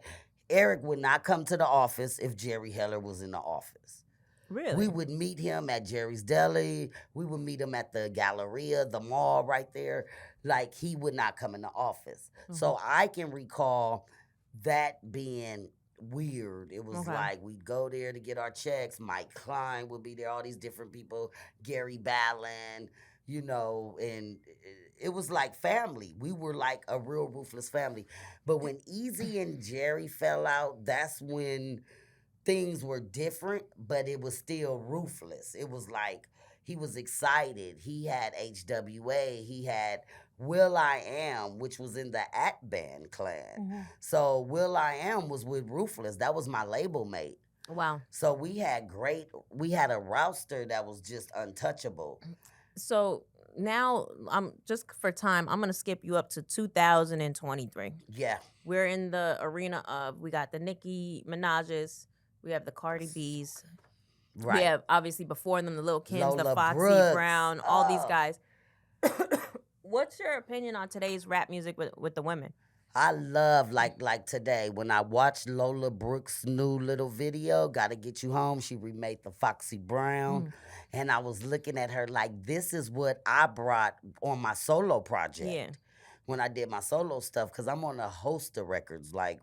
Eric would not come to the office if Jerry Heller was in the office. Really? We would meet him at Jerry's Deli. We would meet him at the Galleria, the mall right there. Like, he would not come in the office. So I can recall that being weird. It was like we'd go there to get our checks. Mike Klein would be there, all these different people, Gary Ballin, you know, and it was like family. We were like a real Ruthless family. But when Eazy and Jerry fell out, that's when things were different, but it was still Ruthless. It was like he was excited. He had HWA. He had will.i.am, which was in the At Band clan. So will.i.am was with Ruthless. That was my label mate. Wow. So we had a roster that was just untouchable. So now, just for time, I'm going to skip you up to 2023. Yeah. We're in the arena of, we got the Nicki Minaj's, we have the Cardi B's. Right. We have, obviously, before them, the Lil Kims, Lola the Foxy Brooks. Brown, all these guys. What's your opinion on today's rap music with the women? I love, like today, when I watched Lola Brooks' new little video, Gotta Get You Home, she remade the Foxy Brown. And I was looking at her like, this is what I brought on my solo project. Yeah. When I did my solo stuff, because I'm on a host of records, like,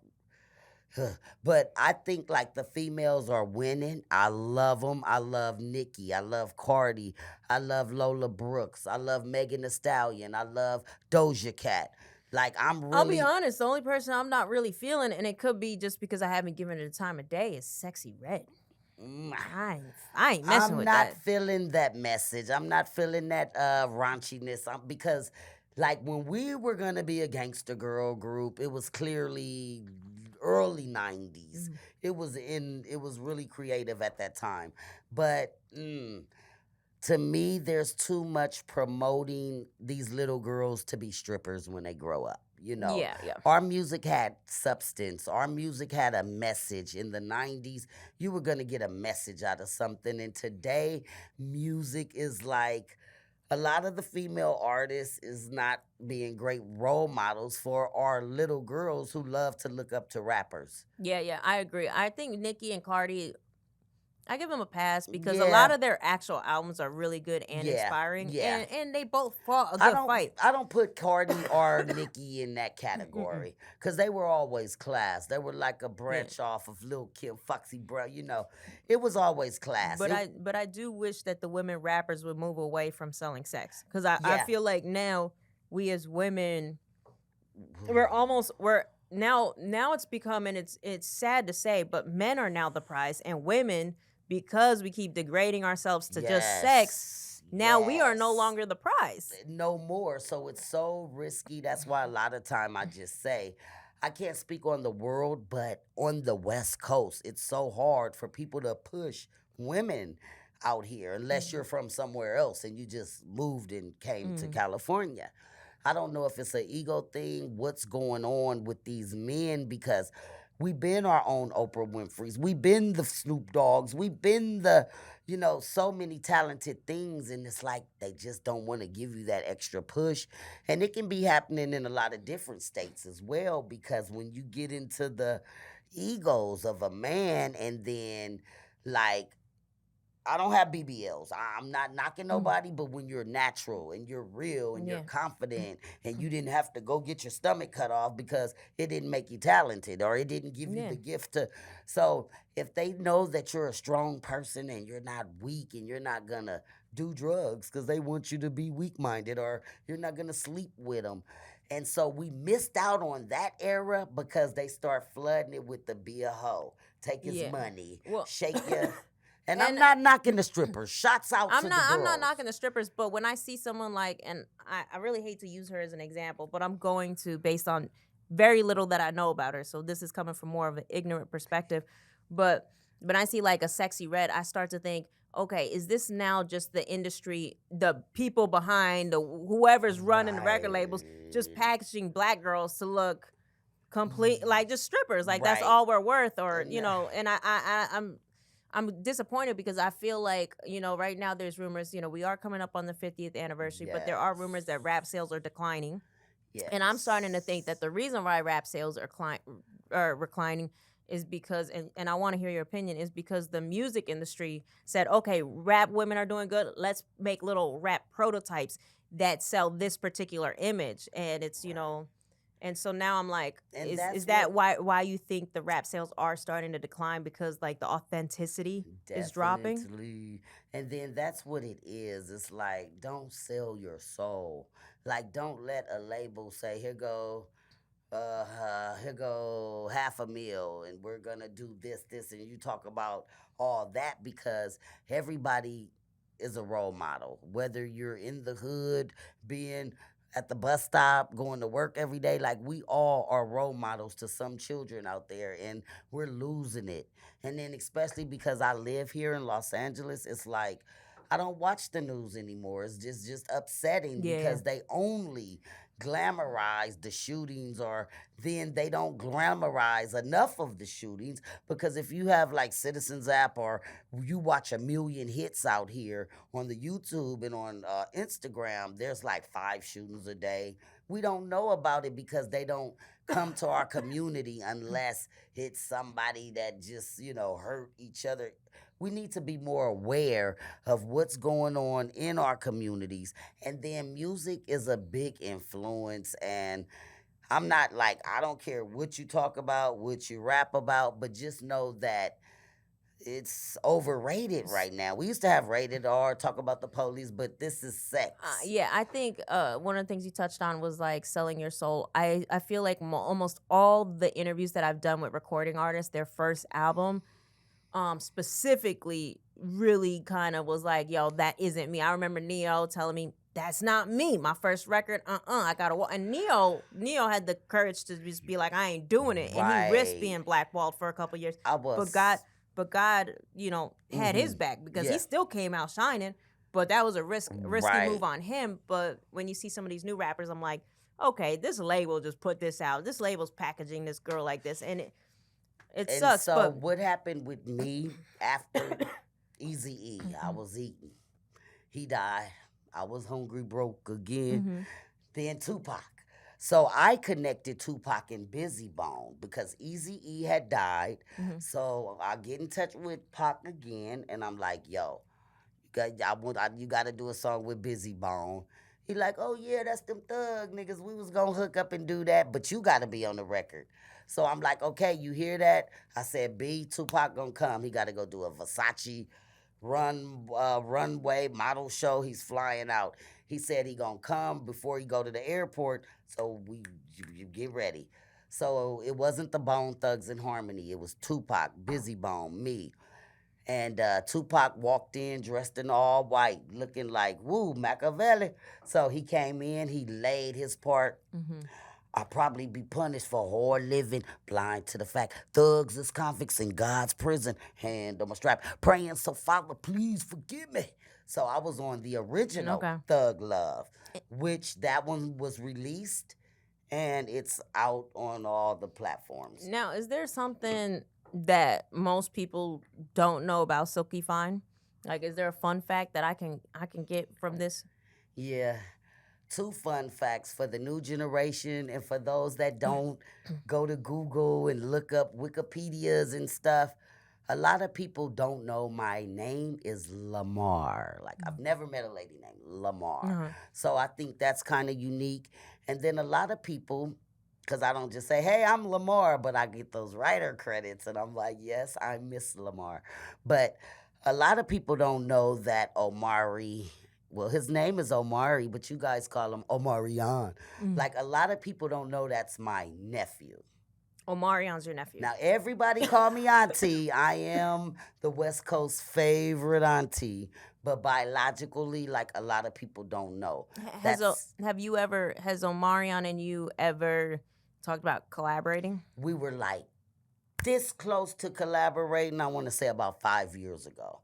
but I think like the females are winning. I love them. I love Nicki. I love Cardi. I love Lola Brooks. I love Megan Thee Stallion. I love Doja Cat. Like, I'm really... I'll be honest, the only person I'm not really feeling, and it could be just because I haven't given it the time of day, is Sexy Red. I ain't messing with that. I'm not feeling that message. I'm not feeling that raunchiness. Because, like, when we were going to be a gangster girl group, it was clearly early 90s. It was really creative at that time. But to me, there's too much promoting these little girls to be strippers when they grow up. You know, yeah. Our music had substance. Our music had a message. In the 90s, you were going to get a message out of something. And today, music is like, a lot of the female artists is not being great role models for our little girls who love to look up to rappers. Yeah, I agree. I think Nicki and Cardi, I give them a pass because a lot of their actual albums are really good and inspiring. Yeah. And they both fought a good fight. I don't put Cardi or Nicki in that category because they were always class. They were like a branch off of Lil Kim, Foxy Brown. You know, it was always class. But I do wish that the women rappers would move away from selling sex because I feel like now we as women, we're now it's becoming, it's sad to say, but men are now the prize and women, because we keep degrading ourselves to just sex, Now we are no Yes. longer the prize. No more. So it's so risky. That's why a lot of time I just say, I can't speak on the world, but on the West Coast, it's so hard for people to push women out here unless you're from somewhere else and you just moved and came to Mm. California. I don't know if it's an ego thing, what's going on with these men because we've been our own Oprah Winfrey's. We've been the Snoop Dogs. We've been the, so many talented things. And it's like they just don't want to give you that extra push. And it can be happening in a lot of different states as well because when you get into the egos of a man and then like I don't have BBLs. I'm not knocking nobody, but when you're natural and you're real and you're Yeah. confident and you didn't have to go get your stomach cut off because it didn't make you talented or it didn't give you Yeah. the gift to. So if they know that you're a strong person and you're not weak and you're not going to do drugs because they want you to be weak minded or you're not going to sleep with them. And so we missed out on that era because they start flooding it with the be a hoe, take his Yeah. money, Well, shake your. And I'm and not knocking the strippers. Shots out to the girls. I'm not knocking the strippers, but when I see someone like, and I really hate to use her as an example, but I'm going to based on very little that I know about her. So this is coming from more of an ignorant perspective. But when I see like a Sexy Red, I start to think, okay, is this now just the industry, the people behind, the whoever's running the record labels, just Right. packaging black girls to look complete like just strippers, like that's Right. all we're worth, or And, and I'm disappointed because I feel like, right now there's rumors, we are coming up on the 50th anniversary, but there are rumors that rap sales are declining. Yes. And I'm starting to think that the reason why rap sales are reclining is because, and I want to hear your opinion, is because the music industry said, okay, rap women are doing good. Let's make little rap prototypes that sell this particular image. And it's, and so now I'm like, And is that's that why you think the rap sales are starting to decline, because like the authenticity is dropping? Definitely. And then that's what it is. It's like, don't sell your soul. Like, don't let a label say, here go half a meal, and we're gonna do this, and you talk about all that because everybody is a role model. Whether you're in the hood, being at the bus stop, going to work every day, like we all are role models to some children out there, and we're losing it. And then especially because I live here in Los Angeles, it's like I don't watch the news anymore. It's just upsetting Yeah. because they only glamorize the shootings or then they don't glamorize enough of the shootings because if you have like Citizens app or you watch a million hits out here on the YouTube and on Instagram, there's like 5 shootings a day. We don't know about it because they don't come to our community unless it's somebody that just, hurt each other. We need to be more aware of what's going on in our communities. And then music is a big influence. And I'm not like, I don't care what you talk about, what you rap about, but just know that it's overrated right now. We used to have rated R, talk about the police, but this is sex. Yeah, I think one of the things you touched on was like selling your soul. I feel like almost all the interviews that I've done with recording artists, their first album, specifically really kind of was like, yo, that isn't me. I remember Neo telling me, that's not me. My first record, I gotta walk. And Neo had the courage to just be like, I ain't doing it. And he risked Right. being blackballed for a couple years. I was. But God, had his back because Yeah. he still came out shining. But that was a risky Right. move on him. But when you see some of these new rappers, I'm like, okay, this label just put this out. This label's packaging this girl like this, and it And sucks. so But what happened with me after Eazy-E? I was eating. He died. I was hungry, broke again. Then Tupac. So I connected Tupac and Busy Bone because Eazy-E had died. So I get in touch with Pac again, and I'm like, yo, you got to do a song with Busy Bone. He like, oh yeah, that's them thug niggas. We was gonna hook up and do that, but you got to be on the record. So I'm like, okay, you hear that? I said, Tupac gonna come. He got to go do a Versace runway model show. He's flying out. He said he gonna come before he go to the airport. So you get ready. So it wasn't the Bone Thugs in Harmony. It was Tupac, Busy Bone, me. And Tupac walked in dressed in all white, looking like, woo, Machiavelli. So he came in, he laid his part. I'll probably be punished for whore living, blind to the fact thugs is convicts in God's prison. Hand on my strap, praying, so Father, please forgive me. So I was on the original Okay. Thug Love, which that one was released and it's out on all the platforms. Now, is there something that most people don't know about SYLK-E FYNE? Like, is there a fun fact that I can get from this? Yeah. Two fun facts for the new generation and for those that don't go to Google and look up Wikipedias and stuff. A lot of people don't know my name is Lamar. Like, I've never met a lady named Lamar. Uh-huh. So I think that's kind of unique. And then a lot of people, because I don't just say, hey, I'm Lamar, but I get those writer credits. And I'm like, yes, I'm Miss Lamar. But a lot of people don't know that Omari, well, his name is Omari, but you guys call him Omarion. Like, a lot of people don't know that's my nephew. Omarion's your nephew. Now, everybody call me auntie. I am the West Coast favorite auntie. But biologically, like, a lot of people don't know. has Omarion and you ever talked about collaborating? We were like this close to collaborating, I want to say about 5 years ago.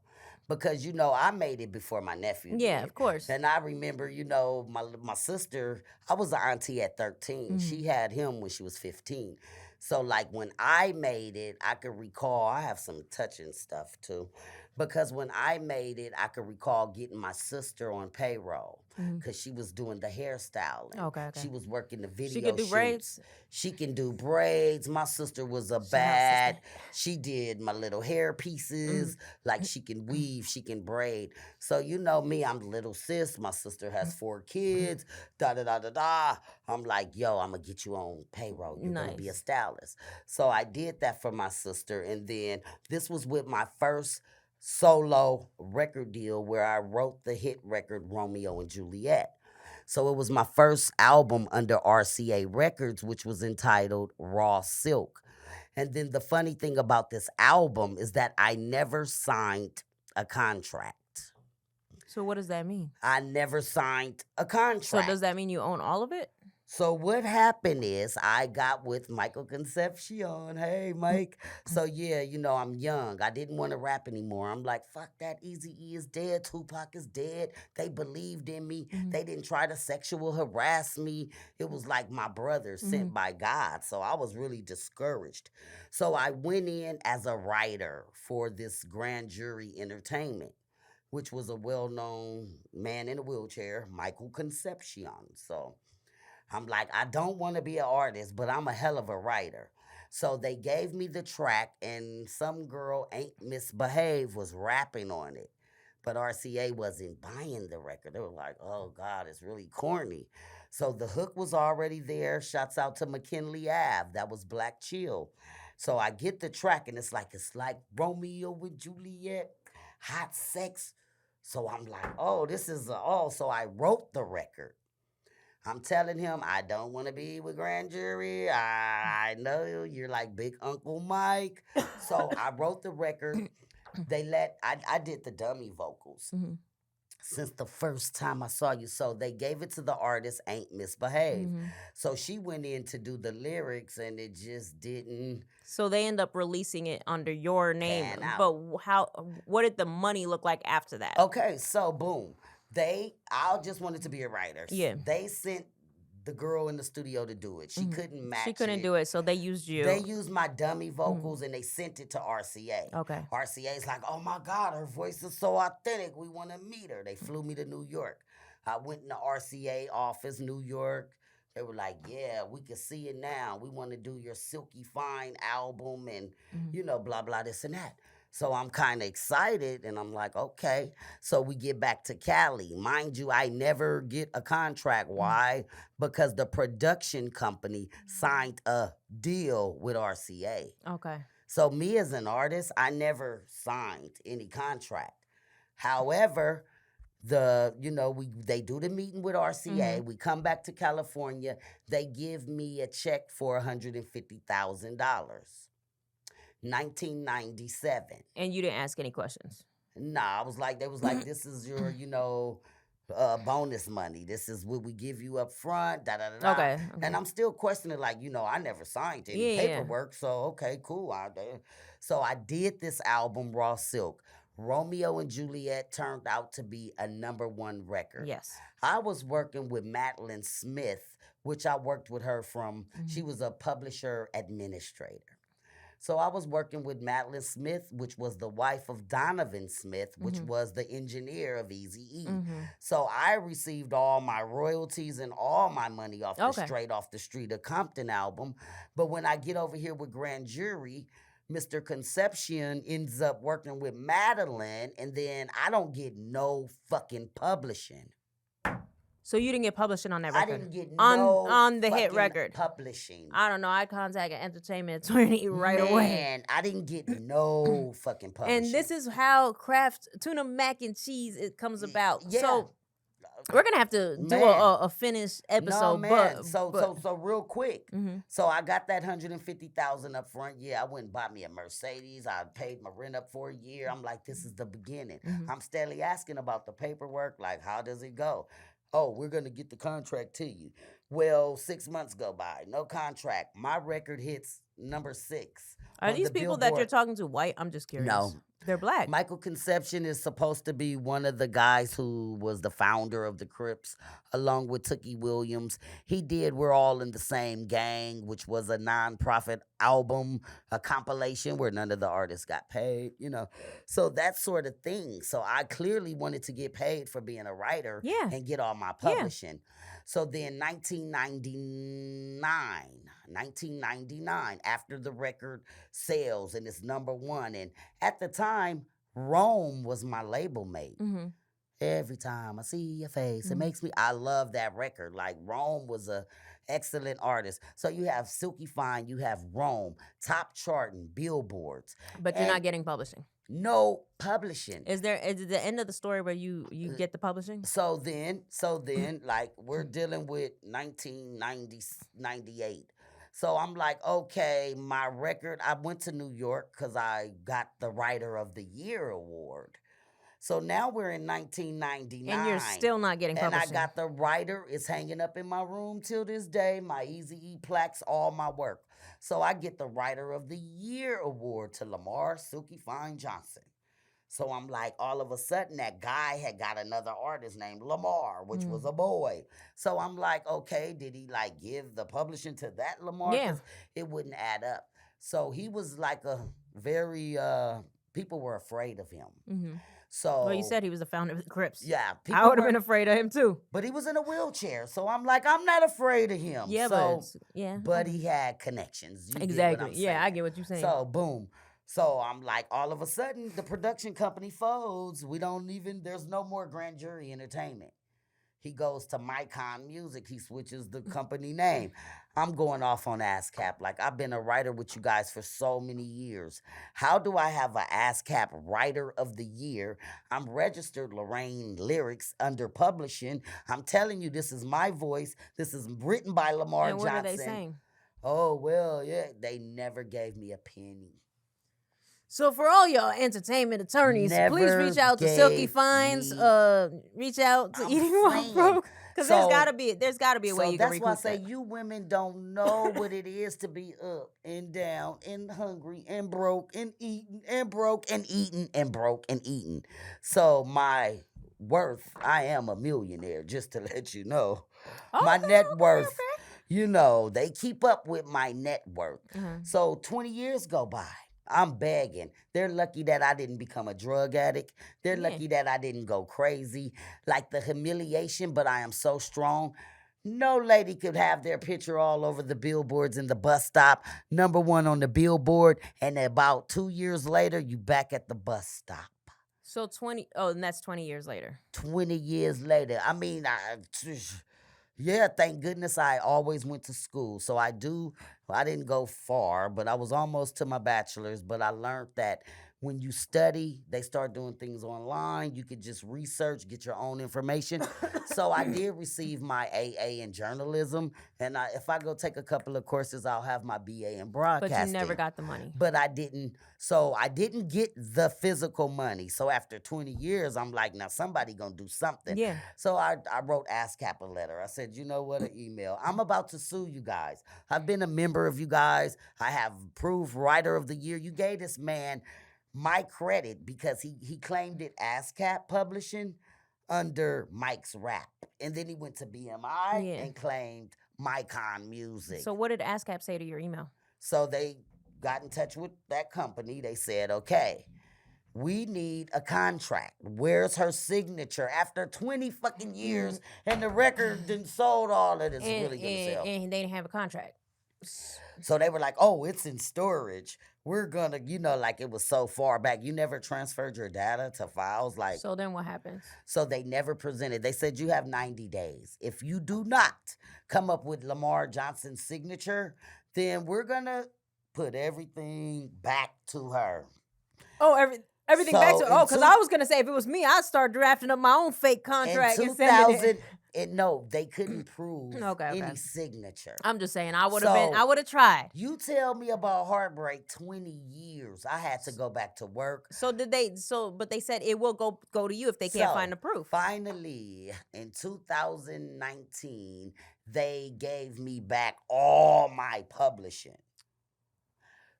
Because, you know, I made it before my nephew Yeah, did. of course. And I remember, you know, my sister, I was an auntie at 13. She had him when she was 15. So, like, when I made it, I could recall, I have some touching stuff, too. Because when I made it, I could recall getting my sister on payroll because she was doing the hairstyling. Okay. She was working the video She could do shoots. braids? She can do braids. My sister was a bad. She did my little hair pieces. Like, she can weave, she can braid. So, you know me, I'm the little sis. My sister has 4 kids. Da-da-da-da-da. I'm like, yo, I'm going to get you on payroll. You're going to be a Nice. stylist. So I did that for my sister. And then this was with my first solo record deal where I wrote the hit record Romeo and Juliet. So it was my first album under RCA Records, which was entitled Raw Silk. And then the funny thing about this album is that I never signed a contract. So what does that mean? I never signed a contract. So does that mean you own all of it? So what happened is I got with Michael Concepcion. Hey, Mike. So yeah, you know, I'm young. I didn't want to rap anymore. I'm like, fuck that. Eazy-E is dead. Tupac is dead. They believed in me. They didn't try to sexual harass me. It was like my brother sent by God. So I was really discouraged. So I went in as a writer for this grand jury entertainment, which was a well-known man in a wheelchair, Michael Concepcion. So I'm like, I don't want to be an artist, but I'm a hell of a writer. So they gave me the track, and some girl, Ain't Misbehave, was rapping on it. But RCA wasn't buying the record. They were like, oh, God, it's really corny. So the hook was already there. Shouts out to McKinley Ave. That was Black Chill. So I get the track, and it's like Romeo with Juliet, hot sex. So I'm like, oh, this is so I wrote the record. I'm telling him I don't want to be with grand jury. I know you're like Big Uncle Mike. So I wrote the record. I did the dummy vocals since the first time I saw you. So they gave it to the artist Ain't Misbehave. So she went in to do the lyrics and it just didn't. So they end up releasing it under your name. Pan out. But what did the money look like after that? Okay, so boom. I just wanted to be a writer. Yeah. They sent the girl in the studio to do it. She couldn't match it. She couldn't do it, so they used you. They used my dummy vocals and they sent it to RCA. Okay. RCA's like, oh my God, her voice is so authentic. We want to meet her. They flew me to New York. I went in the RCA office, New York. They were like, yeah, we can see it now. We want to do your SYLK-E FYNE album and, you know, blah, blah, this and that. So I'm kind of excited, and I'm like, okay. So we get back to Cali. Mind you, I never get a contract. Why? Because the production company signed a deal with RCA. Okay. So me as an artist, I never signed any contract. However, they do the meeting with RCA. We come back to California. They give me a check for $150,000. 1997. And you didn't ask any questions. Nah, I was like, they was like, this is your, bonus money. This is what we give you up front, da da da da. Okay. And I'm still questioning, like, I never signed any Yeah. paperwork, so okay, cool. So I did this album, Raw Silk. Romeo and Juliet turned out to be a #1 record. Yes. I was working with Madeline Smith, which I worked with her from. She was a publisher administrator. So I was working with Madeline Smith, which was the wife of Donovan Smith, which was the engineer of Eazy-E. So I received all my royalties and all my money off the Straight Off the Street of Compton album. But when I get over here with Grand Jury, Mr. Concepcion ends up working with Madeline, and then I don't get no fucking publishing. So you didn't get publishing on that record? I didn't get on the hit fucking record publishing. I don't know. I contacted an entertainment attorney right away. Man, I didn't get no fucking publishing. And this is how Kraft Tuna Mac and Cheese it comes about. Yeah. So we're gonna have to do a finished episode. No, man. But So real quick. So I got that $150,000 up front. Yeah, I went and bought me a Mercedes. I paid my rent up for a year. I'm like, this is the beginning. I'm steadily asking about the paperwork. Like, how does it go? Oh, we're going to get the contract to you. Well, 6 months go by. No contract. My record hits #6. Are these people that you're talking to white? I'm just curious. No. They're black. Michael Concepcion is supposed to be one of the guys who was the founder of the Crips, along with Tookie Williams. He did We're All in the Same Gang, which was a nonprofit album, a compilation where none of the artists got paid, So that sort of thing. So I clearly wanted to get paid for being a writer and get all my publishing. So then 1999, after the record sells and it's #1, and at the time, Rome was my label mate. Every time I see your face, it makes me, I love that record. Like, Rome was a excellent artist. So you have Silky Fine, you have Rome, top charting, billboards. But you're not getting publishing. No publishing. Is it the end of the story where you get the publishing? So then, like, we're dealing with 1998. So I'm like, okay, my record, I went to New York because I got the Writer of the Year award. So now we're in 1999. And you're still not getting publishing. And I got the writer. It's hanging up in my room till this day. My Eazy-E plaques, all my work. So I get the Writer of the Year award to Lamar Silky Fine Johnson. So I'm like, all of a sudden, that guy had got another artist named Lamar, which was a boy. So I'm like, okay, did he like give the publishing to that Lamar? Yeah. It wouldn't add up. So he was like a very, people were afraid of him. So, well, you said he was the founder of the Crips. Yeah. I would have been afraid of him too. But he was in a wheelchair. So I'm like, I'm not afraid of him. Yeah, but he had connections. Exactly. Yeah, I get what you're saying. So boom. So I'm like, all of a sudden, the production company folds. There's no more Grand Jury Entertainment. He goes to Mycon Music. He switches the company name. I'm going off on ASCAP. Like, I've been a writer with you guys for so many years. How do I have an ASCAP Writer of the Year? I'm registered Lorraine Lyrics under publishing. I'm telling you, this is my voice. This is written by Lamar Johnson. And what are they saying? Oh, well, yeah. They never gave me a penny. So for all y'all entertainment attorneys, please reach out to Silky Fines. Reach out to Eating While Broke. Because there's gotta be a way you can recoup that. That's why I say you women don't know what it is to be up and down and hungry and broke and eating and broke and eating and broke and eating. So my worth, I am a millionaire, just to let you know. My net worth, they keep up with my net worth. So 20 years go by. I'm begging. They're lucky that I didn't become a drug addict. They're lucky that I didn't go crazy. Like the humiliation, but I am so strong. No lady could have their picture all over the billboards in the bus stop, #1 on the Billboard, and about 2 years later, you back at the bus stop. So and that's 20 years later. 20 years later. I mean, yeah, thank goodness I always went to school. So I didn't go far, but I was almost to my bachelor's. But I learned that when you study, they start doing things online. You could just research, get your own information. So I did receive my AA in journalism, and if I go take a couple of courses, I'll have my BA in broadcasting. But you never got the money. But I didn't. So I didn't get the physical money. So after 20 years, I'm like, now somebody gonna do something. Yeah. So I wrote ASCAP a letter. I said, you know what, an email. I'm about to sue you guys. I've been a member of you guys. I have approved Writer of the Year. You gave this man my credit because he claimed it ASCAP Publishing under Mike's Rap. And then he went to BMI and claimed Mycon Music. So what did ASCAP say to your email? So they got in touch with that company. They said, okay, we need a contract. Where's her signature after 20 fucking years and the record done sold all of this? Really gonna sell. And they didn't have a contract. So they were like, oh, it's in storage. We're gonna, like it was so far back. You never transferred your data to files. Like, so then what happens? So they never presented. They said you have 90 days. If you do not come up with Lamar Johnson's signature, then we're gonna put everything back to her. Oh, everything back to her. Oh, because I was gonna say if it was me, I'd start drafting up my own fake contract. In 2000, no, they couldn't prove any signature. I'm just saying I would have tried. You tell me about heartbreak 20 years. I had to go back to work. So but they said it will go to you if they can't find the proof. Finally, in 2019, they gave me back all my publishing.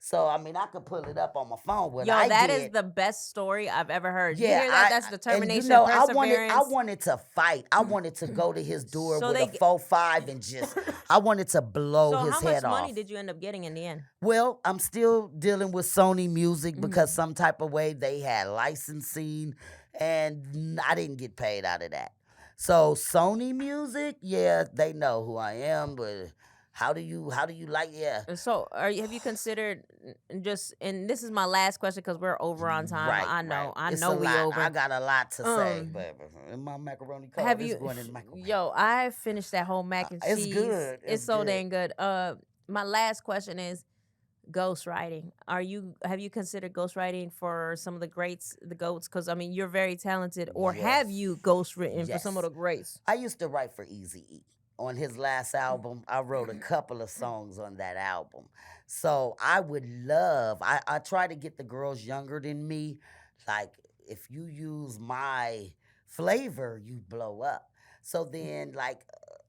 So, I mean, I could pull it up on my phone. That is the best story I've ever heard. Yeah, you hear that? That's determination, perseverance. I wanted to fight. I wanted to go to his door with a 4-5 and just, I wanted to blow his head off. So how much money did you end up getting in the end? Well, I'm still dealing with Sony Music because some type of way they had licensing and I didn't get paid out of that. So Sony Music, yeah, they know who I am, but... How do you like, So have you considered and this is my last question because we're over on time. Right, I know we lot. over. I got a lot to say, but my macaroni cold is going in the microwave. Yo, I finished that whole mac and cheese. It's good. It's so dang good. My last question is ghostwriting. Have you considered ghostwriting for some of the greats, the GOATs? Because I mean, you're very talented. Or have you ghostwritten for some of the greats? I used to write for Eazy-E. On his last album, I wrote a couple of songs on that album. So I would love, I try to get the girls younger than me. Like, if you use my flavor, you blow up. So then, like,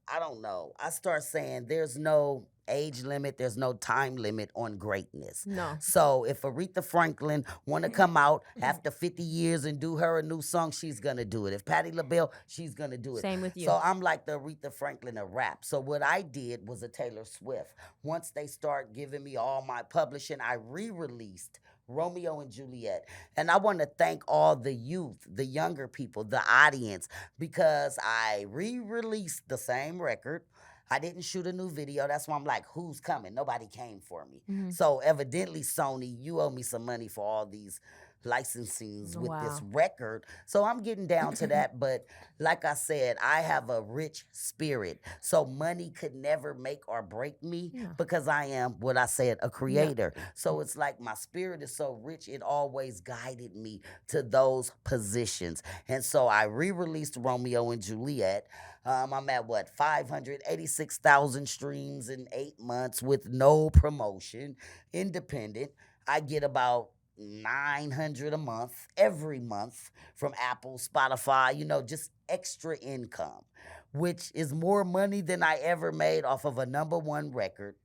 I don't know. I start saying there's no age limit, there's no time limit on greatness. No. So if Aretha Franklin want to come out after 50 years and do her a new song, she's going to do it. If Patti LaBelle, she's going to do it. Same with you. So I'm like the Aretha Franklin of rap. So what I did was a Taylor Swift. Once they start giving me all my publishing, I re-released Romeo and Juliet. And I want to thank all the youth, the younger people, the audience, because I re-released the same record. I didn't shoot a new video. That's why I'm like, who's coming? Nobody came for me. So evidently, Sony, you owe me some money for all these licensings with this record. So I'm getting down to that. But like I said, I have a rich spirit. So money could never make or break me because I am, what I said, a creator. So it's like my spirit is so rich, it always guided me to those positions. And so I re-released Romeo and Juliet. I'm at 586,000 streams in 8 months with no promotion, independent. I get about 900 a month, every month from Apple, Spotify, just extra income, which is more money than I ever made off of a #1 record.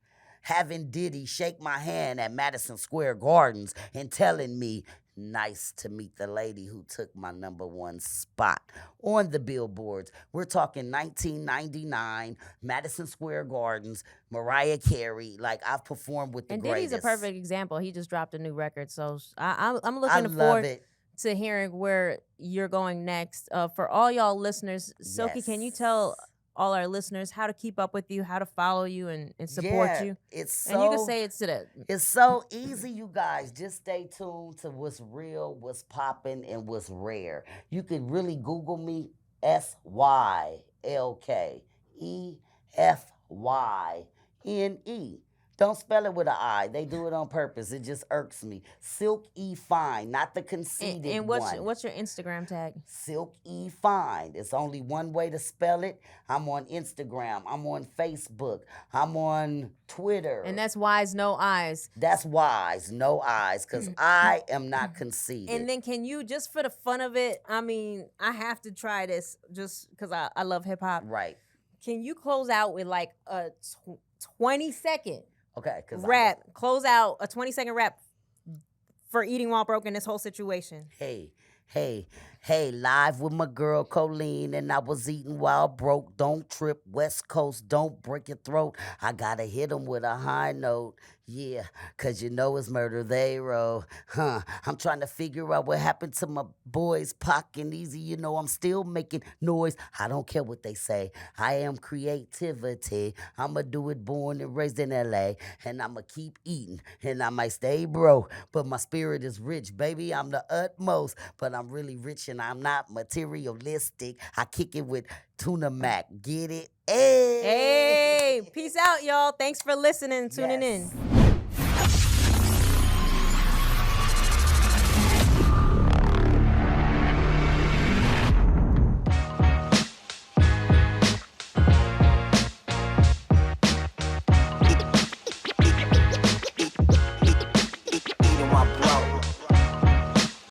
Having Diddy shake my hand at Madison Square Gardens and telling me, nice to meet the lady who took my #1 spot on the billboards. We're talking 1999, Madison Square Gardens, Mariah Carey. Like, I've performed with the greatest. And Diddy's a perfect example. He just dropped a new record. So I'm looking forward to hearing where you're going next. For all y'all listeners, SYLK-E, can you tell all our listeners how to keep up with you, how to follow you and support you? And you can say it to them. It's so easy, you guys. Just stay tuned to what's real, what's popping, and what's rare. You can really Google me, SYLK-E, FYNE. Don't spell it with an I. They do it on purpose. It just irks me. SYLK-E FYNE, not the conceited And one. what's your Instagram tag? SYLK-E FYNE. It's only one way to spell it. I'm on Instagram. I'm on Facebook. I'm on Twitter. And that's wise, no eyes. That's wise, no eyes, because I am not conceited. And then can you, just for the fun of it, I mean, I have to try this just because I love hip hop. Right. Can you close out with like a 20-second Okay. rap? Close out a 20-second rap for eating while broke in this whole situation. Hey, live with my girl Colleen, and I was eating while broke. Don't trip, West Coast, don't break your throat. I gotta hit 'em with a high note. Yeah, 'cause you know it's murder they wrote. I'm trying to figure out what happened to my boys, Pac and Eazy. You know I'm still making noise. I don't care what they say. I am creativity. I'ma do it born and raised in LA. And I'ma keep eating. And I might stay broke. But my spirit is rich, baby. I'm the utmost. But I'm really rich and I'm not materialistic. I kick it with Tuna Mac. Get it? Hey! Peace out, y'all. Thanks for listening and tuning in.